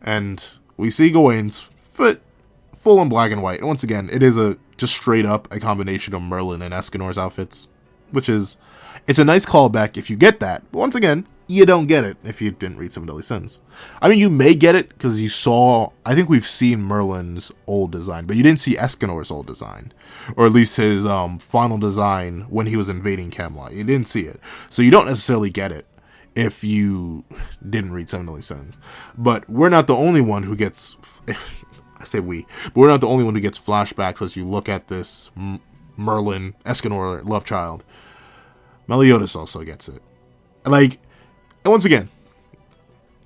And we see Gawain's foot full in black and white. And once again, it is just straight up a combination of Merlin and Escanor's outfits, which is, it's a nice callback if you get that. But once again, you don't get it if you didn't read Seven Deadly Sins. I mean, you may get it because you saw, I think we've seen Merlin's old design, but you didn't see Escanor's old design, or at least his final design when he was invading Camelot. You didn't see it, so you don't necessarily get it if you didn't read Seven Deadly Sins. But we're not the only one who gets, I say we, but we're not the only one who gets flashbacks as you look at this Merlin, Escanor love child. Meliodas also gets it. Like, and once again,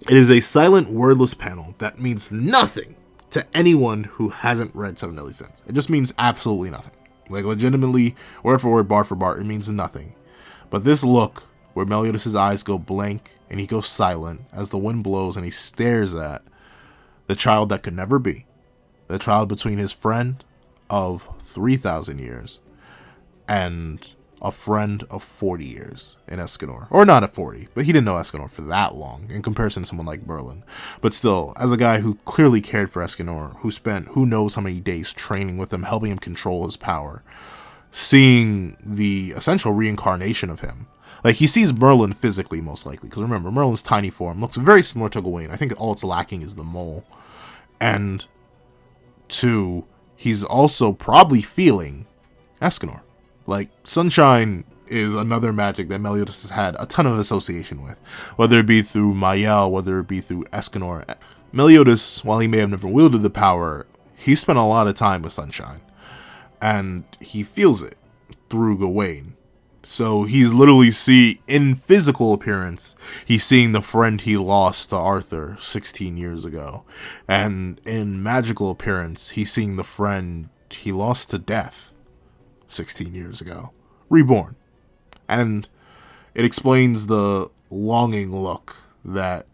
it is a silent, wordless panel that means nothing to anyone who hasn't read Seven Deadly Sins. It just means absolutely nothing. Like, legitimately, word for word, bar for bar, it means nothing. But this look, where Meliodas' eyes go blank and he goes silent as the wind blows and he stares at the child that could never be, the child between his friend of 3,000 years and a friend of 40 years in Escanor. Or not at 40, but he didn't know Escanor for that long in comparison to someone like Merlin. But still, as a guy who clearly cared for Escanor, who spent who knows how many days training with him, helping him control his power, seeing the essential reincarnation of him. Like, he sees Merlin physically, most likely, because remember, Merlin's tiny form looks very similar to Gawain. I think all it's lacking is the mole. And two, he's also probably feeling Escanor. Like, Sunshine is another magic that Meliodas has had a ton of association with, whether it be through Mael, whether it be through Escanor. Meliodas, while he may have never wielded the power, he spent a lot of time with Sunshine. and he feels it through Gawain. So he's literally in physical appearance, he's seeing the friend he lost to Arthur 16 years ago. And in magical appearance, he's seeing the friend he lost to death 16 years ago, reborn. And it explains the longing look that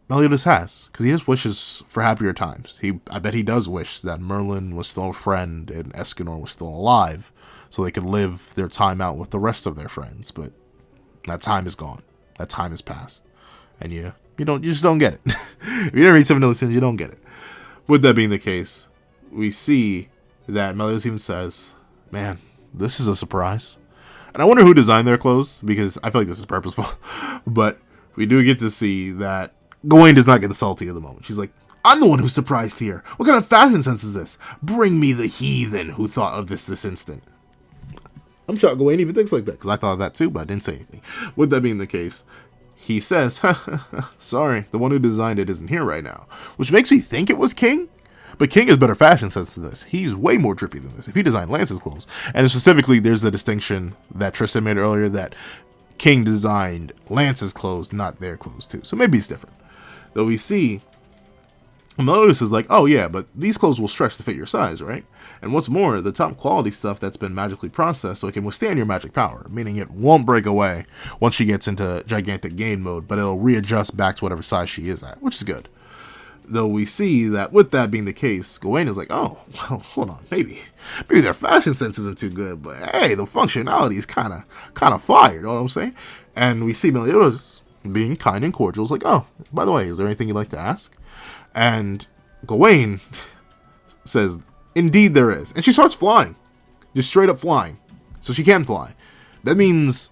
Meliodas has, because he just wishes for happier times. I bet he does wish that Merlin was still a friend and Escanor was still alive, so they could live their time out with the rest of their friends. But that time is gone. That time has passed, and you just don't get it. If you never read Seven Deadly Sins, you don't get it. With that being the case, we see that Meliodas even says, "Man, this is a surprise." And I wonder who designed their clothes, because I feel like this is purposeful. But we do get to see that Gawain does not get the salty at the moment. She's like, "I'm the one who's surprised here. What kind of fashion sense is this? Bring me the heathen who thought of this instant." I'm shocked Gawain even thinks like that, because I thought of that too, but I didn't say anything. With that being the case, he says, "Sorry, the one who designed it isn't here right now." Which makes me think it was King. But King has better fashion sense than this. He's way more drippy than this. If he designed Lance's clothes. And specifically, there's the distinction that Tristan made earlier, that King designed Lance's clothes, not their clothes too. So maybe it's different. Though we see Meliodas is like, "Oh yeah, but these clothes will stretch to fit your size, right? And what's more, the top quality stuff that's been magically processed so it can withstand your magic power, meaning it won't break away once she gets into gigantic gain mode, but it'll readjust back to whatever size she is at," which is good. Though we see that with that being the case, Gawain is like, "Oh, well, hold on, maybe their fashion sense isn't too good, but hey, the functionality is kind of fire," you know what I'm saying? And we see Meliodas being kind and cordial, is like, "Oh, by the way, is there anything you'd like to ask?" And Gawain says, "Indeed there is." And she starts flying. Just straight up flying. So she can fly. That means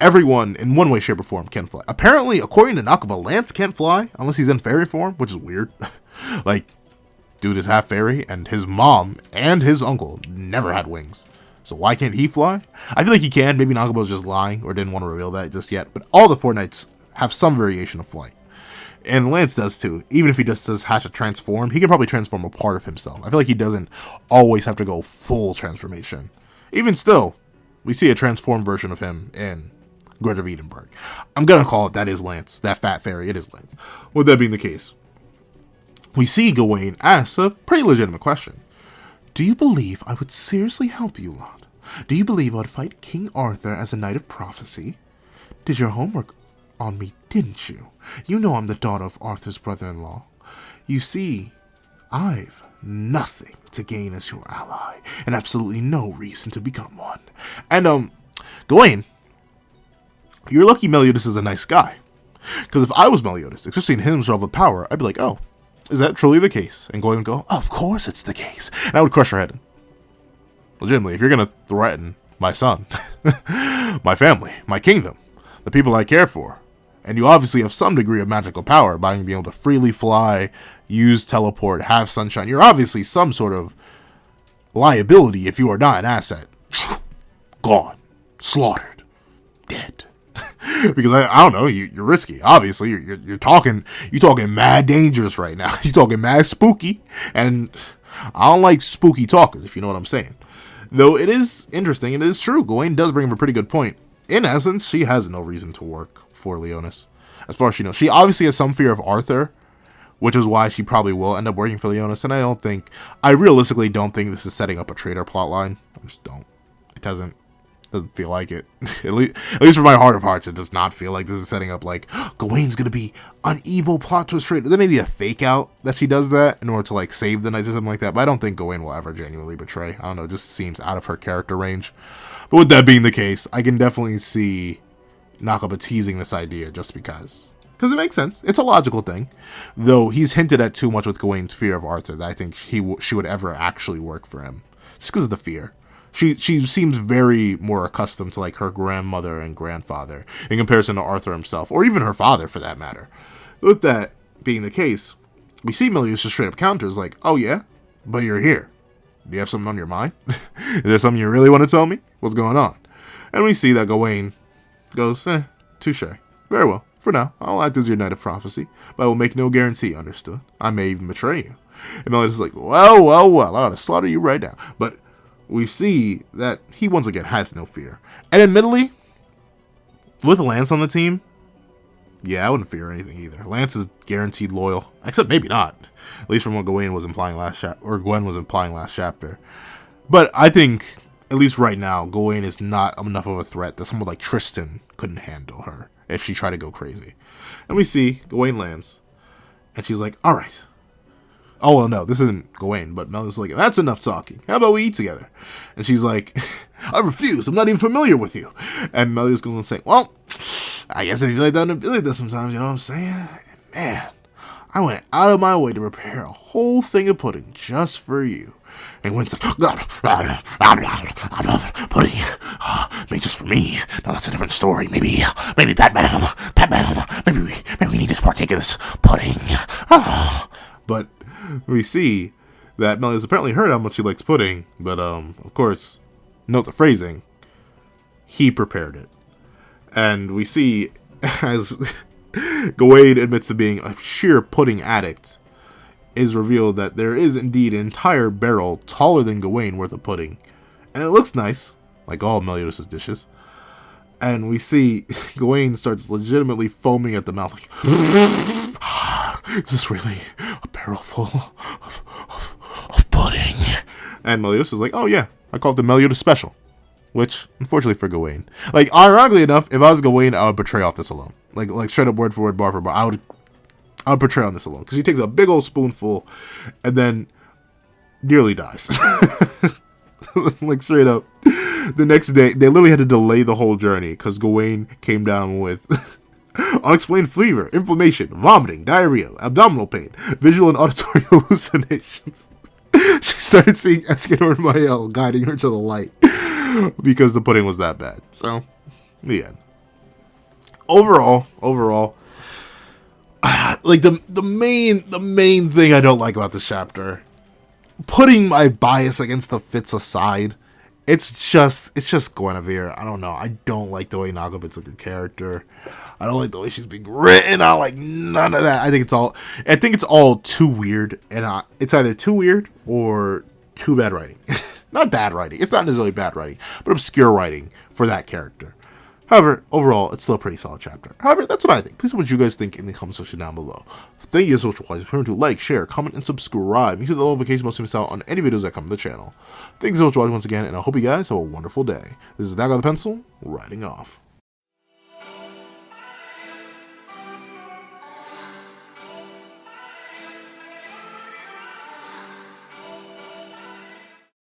everyone in one way, shape, or form can fly. Apparently, according to NAKABA, Lance can't fly unless he's in fairy form, which is weird. Like, dude is half fairy, and his mom and his uncle never had wings. So why can't he fly? I feel like he can. Maybe NAKABA was just lying or didn't want to reveal that just yet. But all the four knights have some variation of flight. And Lance does too. Even if he just has to transform, he can probably transform a part of himself. I feel like he doesn't always have to go full transformation. Even still, we see a transformed version of him in Gwen of Edinburgh. I'm going to call it that is Lance. That fat fairy, it is Lance. With that being the case, we see Gawain ask a pretty legitimate question. "Do you believe I would seriously help you lot? Do you believe I would fight King Arthur as a knight of prophecy? Did your homework on me, didn't you? You know I'm the daughter of Arthur's brother-in-law. You see, I've nothing to gain as your ally, and absolutely no reason to become one." And, Gawain, you're lucky Meliodas is a nice guy. Because if I was Meliodas, especially in his level of power, I'd be like, "Oh, is that truly the case?" And Gawain would go, "Of course it's the case." And I would crush her head. Legitimately, if you're going to threaten my son, my family, my kingdom, the people I care for, and you obviously have some degree of magical power by being able to freely fly, use teleport, have sunshine, you're obviously some sort of liability if you are not an asset. Gone. Slaughtered. Dead. Because I don't know, you're risky. Obviously, you're talking mad dangerous right now. You're talking mad spooky, and I don't like spooky talkers, if you know what I'm saying. Though it is interesting, and it is true, Gawain does bring up a pretty good point. In essence, she has no reason to work for Leonis. As far as she knows. She obviously has some fear of Arthur, which is why she probably will end up working for Leonis, and I realistically don't think this is setting up a traitor plotline. I just don't. It doesn't feel like it. At least for my heart of hearts, it does not feel like this is setting up like, Gawain's gonna be an evil plot twist traitor. There may be a fake out that she does that in order to like save the knights or something like that, but I don't think Gawain will ever genuinely betray. I don't know, it just seems out of her character range. But with that being the case, I can definitely see NAKABA teasing this idea just because it makes sense. It's a logical thing. Though he's hinted at too much with Gawain's fear of Arthur that I think she would ever actually work for him. Just because of the fear. She seems very more accustomed to like her grandmother and grandfather in comparison to Arthur himself, or even her father for that matter. With that being the case, we see Meliodas just straight up counters like, "Oh yeah? But you're here. Do you have something on your mind? Is there something you really want to tell me? What's going on?" And we see that Gawain goes, touche. Very well. For now, I'll act as your knight of prophecy, but I will make no guarantee, understood? I may even betray you. And Meliodas is like, well, well, well, I ought to slaughter you right now. But we see that he once again has no fear. And admittedly, with Lance on the team, yeah, I wouldn't fear anything either. Lance is guaranteed loyal, except maybe not. At least from what Gawain was implying last chapter, or Gwen was implying last chapter. But I think, at least right now, Gawain is not enough of a threat that someone like Tristan couldn't handle her if she tried to go crazy. And we see Gawain lands, and she's like, all right. Oh, well, no, this isn't Gawain, but Meliodas is like, that's enough talking. How about we eat together? And she's like, I refuse. I'm not even familiar with you. And Meliodas goes and says, well, I guess if you lay down to Billy this sometimes, you know what I'm saying? And man, I went out of my way to prepare a whole thing of pudding just for you. And Gwen's like, pudding, made just for me. Now that's a different story. Maybe Batman, maybe we need to partake of this pudding. But we see that Meliodas apparently heard how much he likes pudding, but of course, note the phrasing, he prepared it. And we see, as Gawain admits to being a sheer pudding addict, is revealed that there is indeed an entire barrel taller than Gawain worth of pudding. And it looks nice, like all Meliodas' dishes. And we see Gawain starts legitimately foaming at the mouth, like, is this really a barrel full of pudding? And Meliodas is like, oh yeah, I call it the Meliodas Special. Which, unfortunately for Gawain, like, ironically enough, if I was Gawain, I would betray off this alone. Like straight up word for word, bar for bar. I would betray on this alone. Because he takes a big old spoonful and then nearly dies. Like, straight up. The next day, they literally had to delay the whole journey because Gawain came down with unexplained fever, inflammation, vomiting, diarrhea, abdominal pain, visual and auditory hallucinations. She started seeing Escanor and Mael guiding her to the light because the pudding was that bad. So, the end. Overall, like the main thing I don't like about this chapter, putting my bias against the Fits aside, it's just Guinevere. I don't know. I don't like the way NAKABA's a good character. I don't like the way she's being written. I don't like none of that. I think it's all too weird, and it's either too weird or too bad writing. Not bad writing. It's not necessarily bad writing, but obscure writing for that character. However, overall, it's still a pretty solid chapter. However, that's what I think. Please let me know what you guys think in the comment section down below. Thank you so much for watching. Remember to like, share, comment, and subscribe. You can hit the notification bell so you miss out on any videos that come to the channel. Thank you so much for watching once again, and I hope you guys have a wonderful day. This is NAKABA the Pencil, writing off.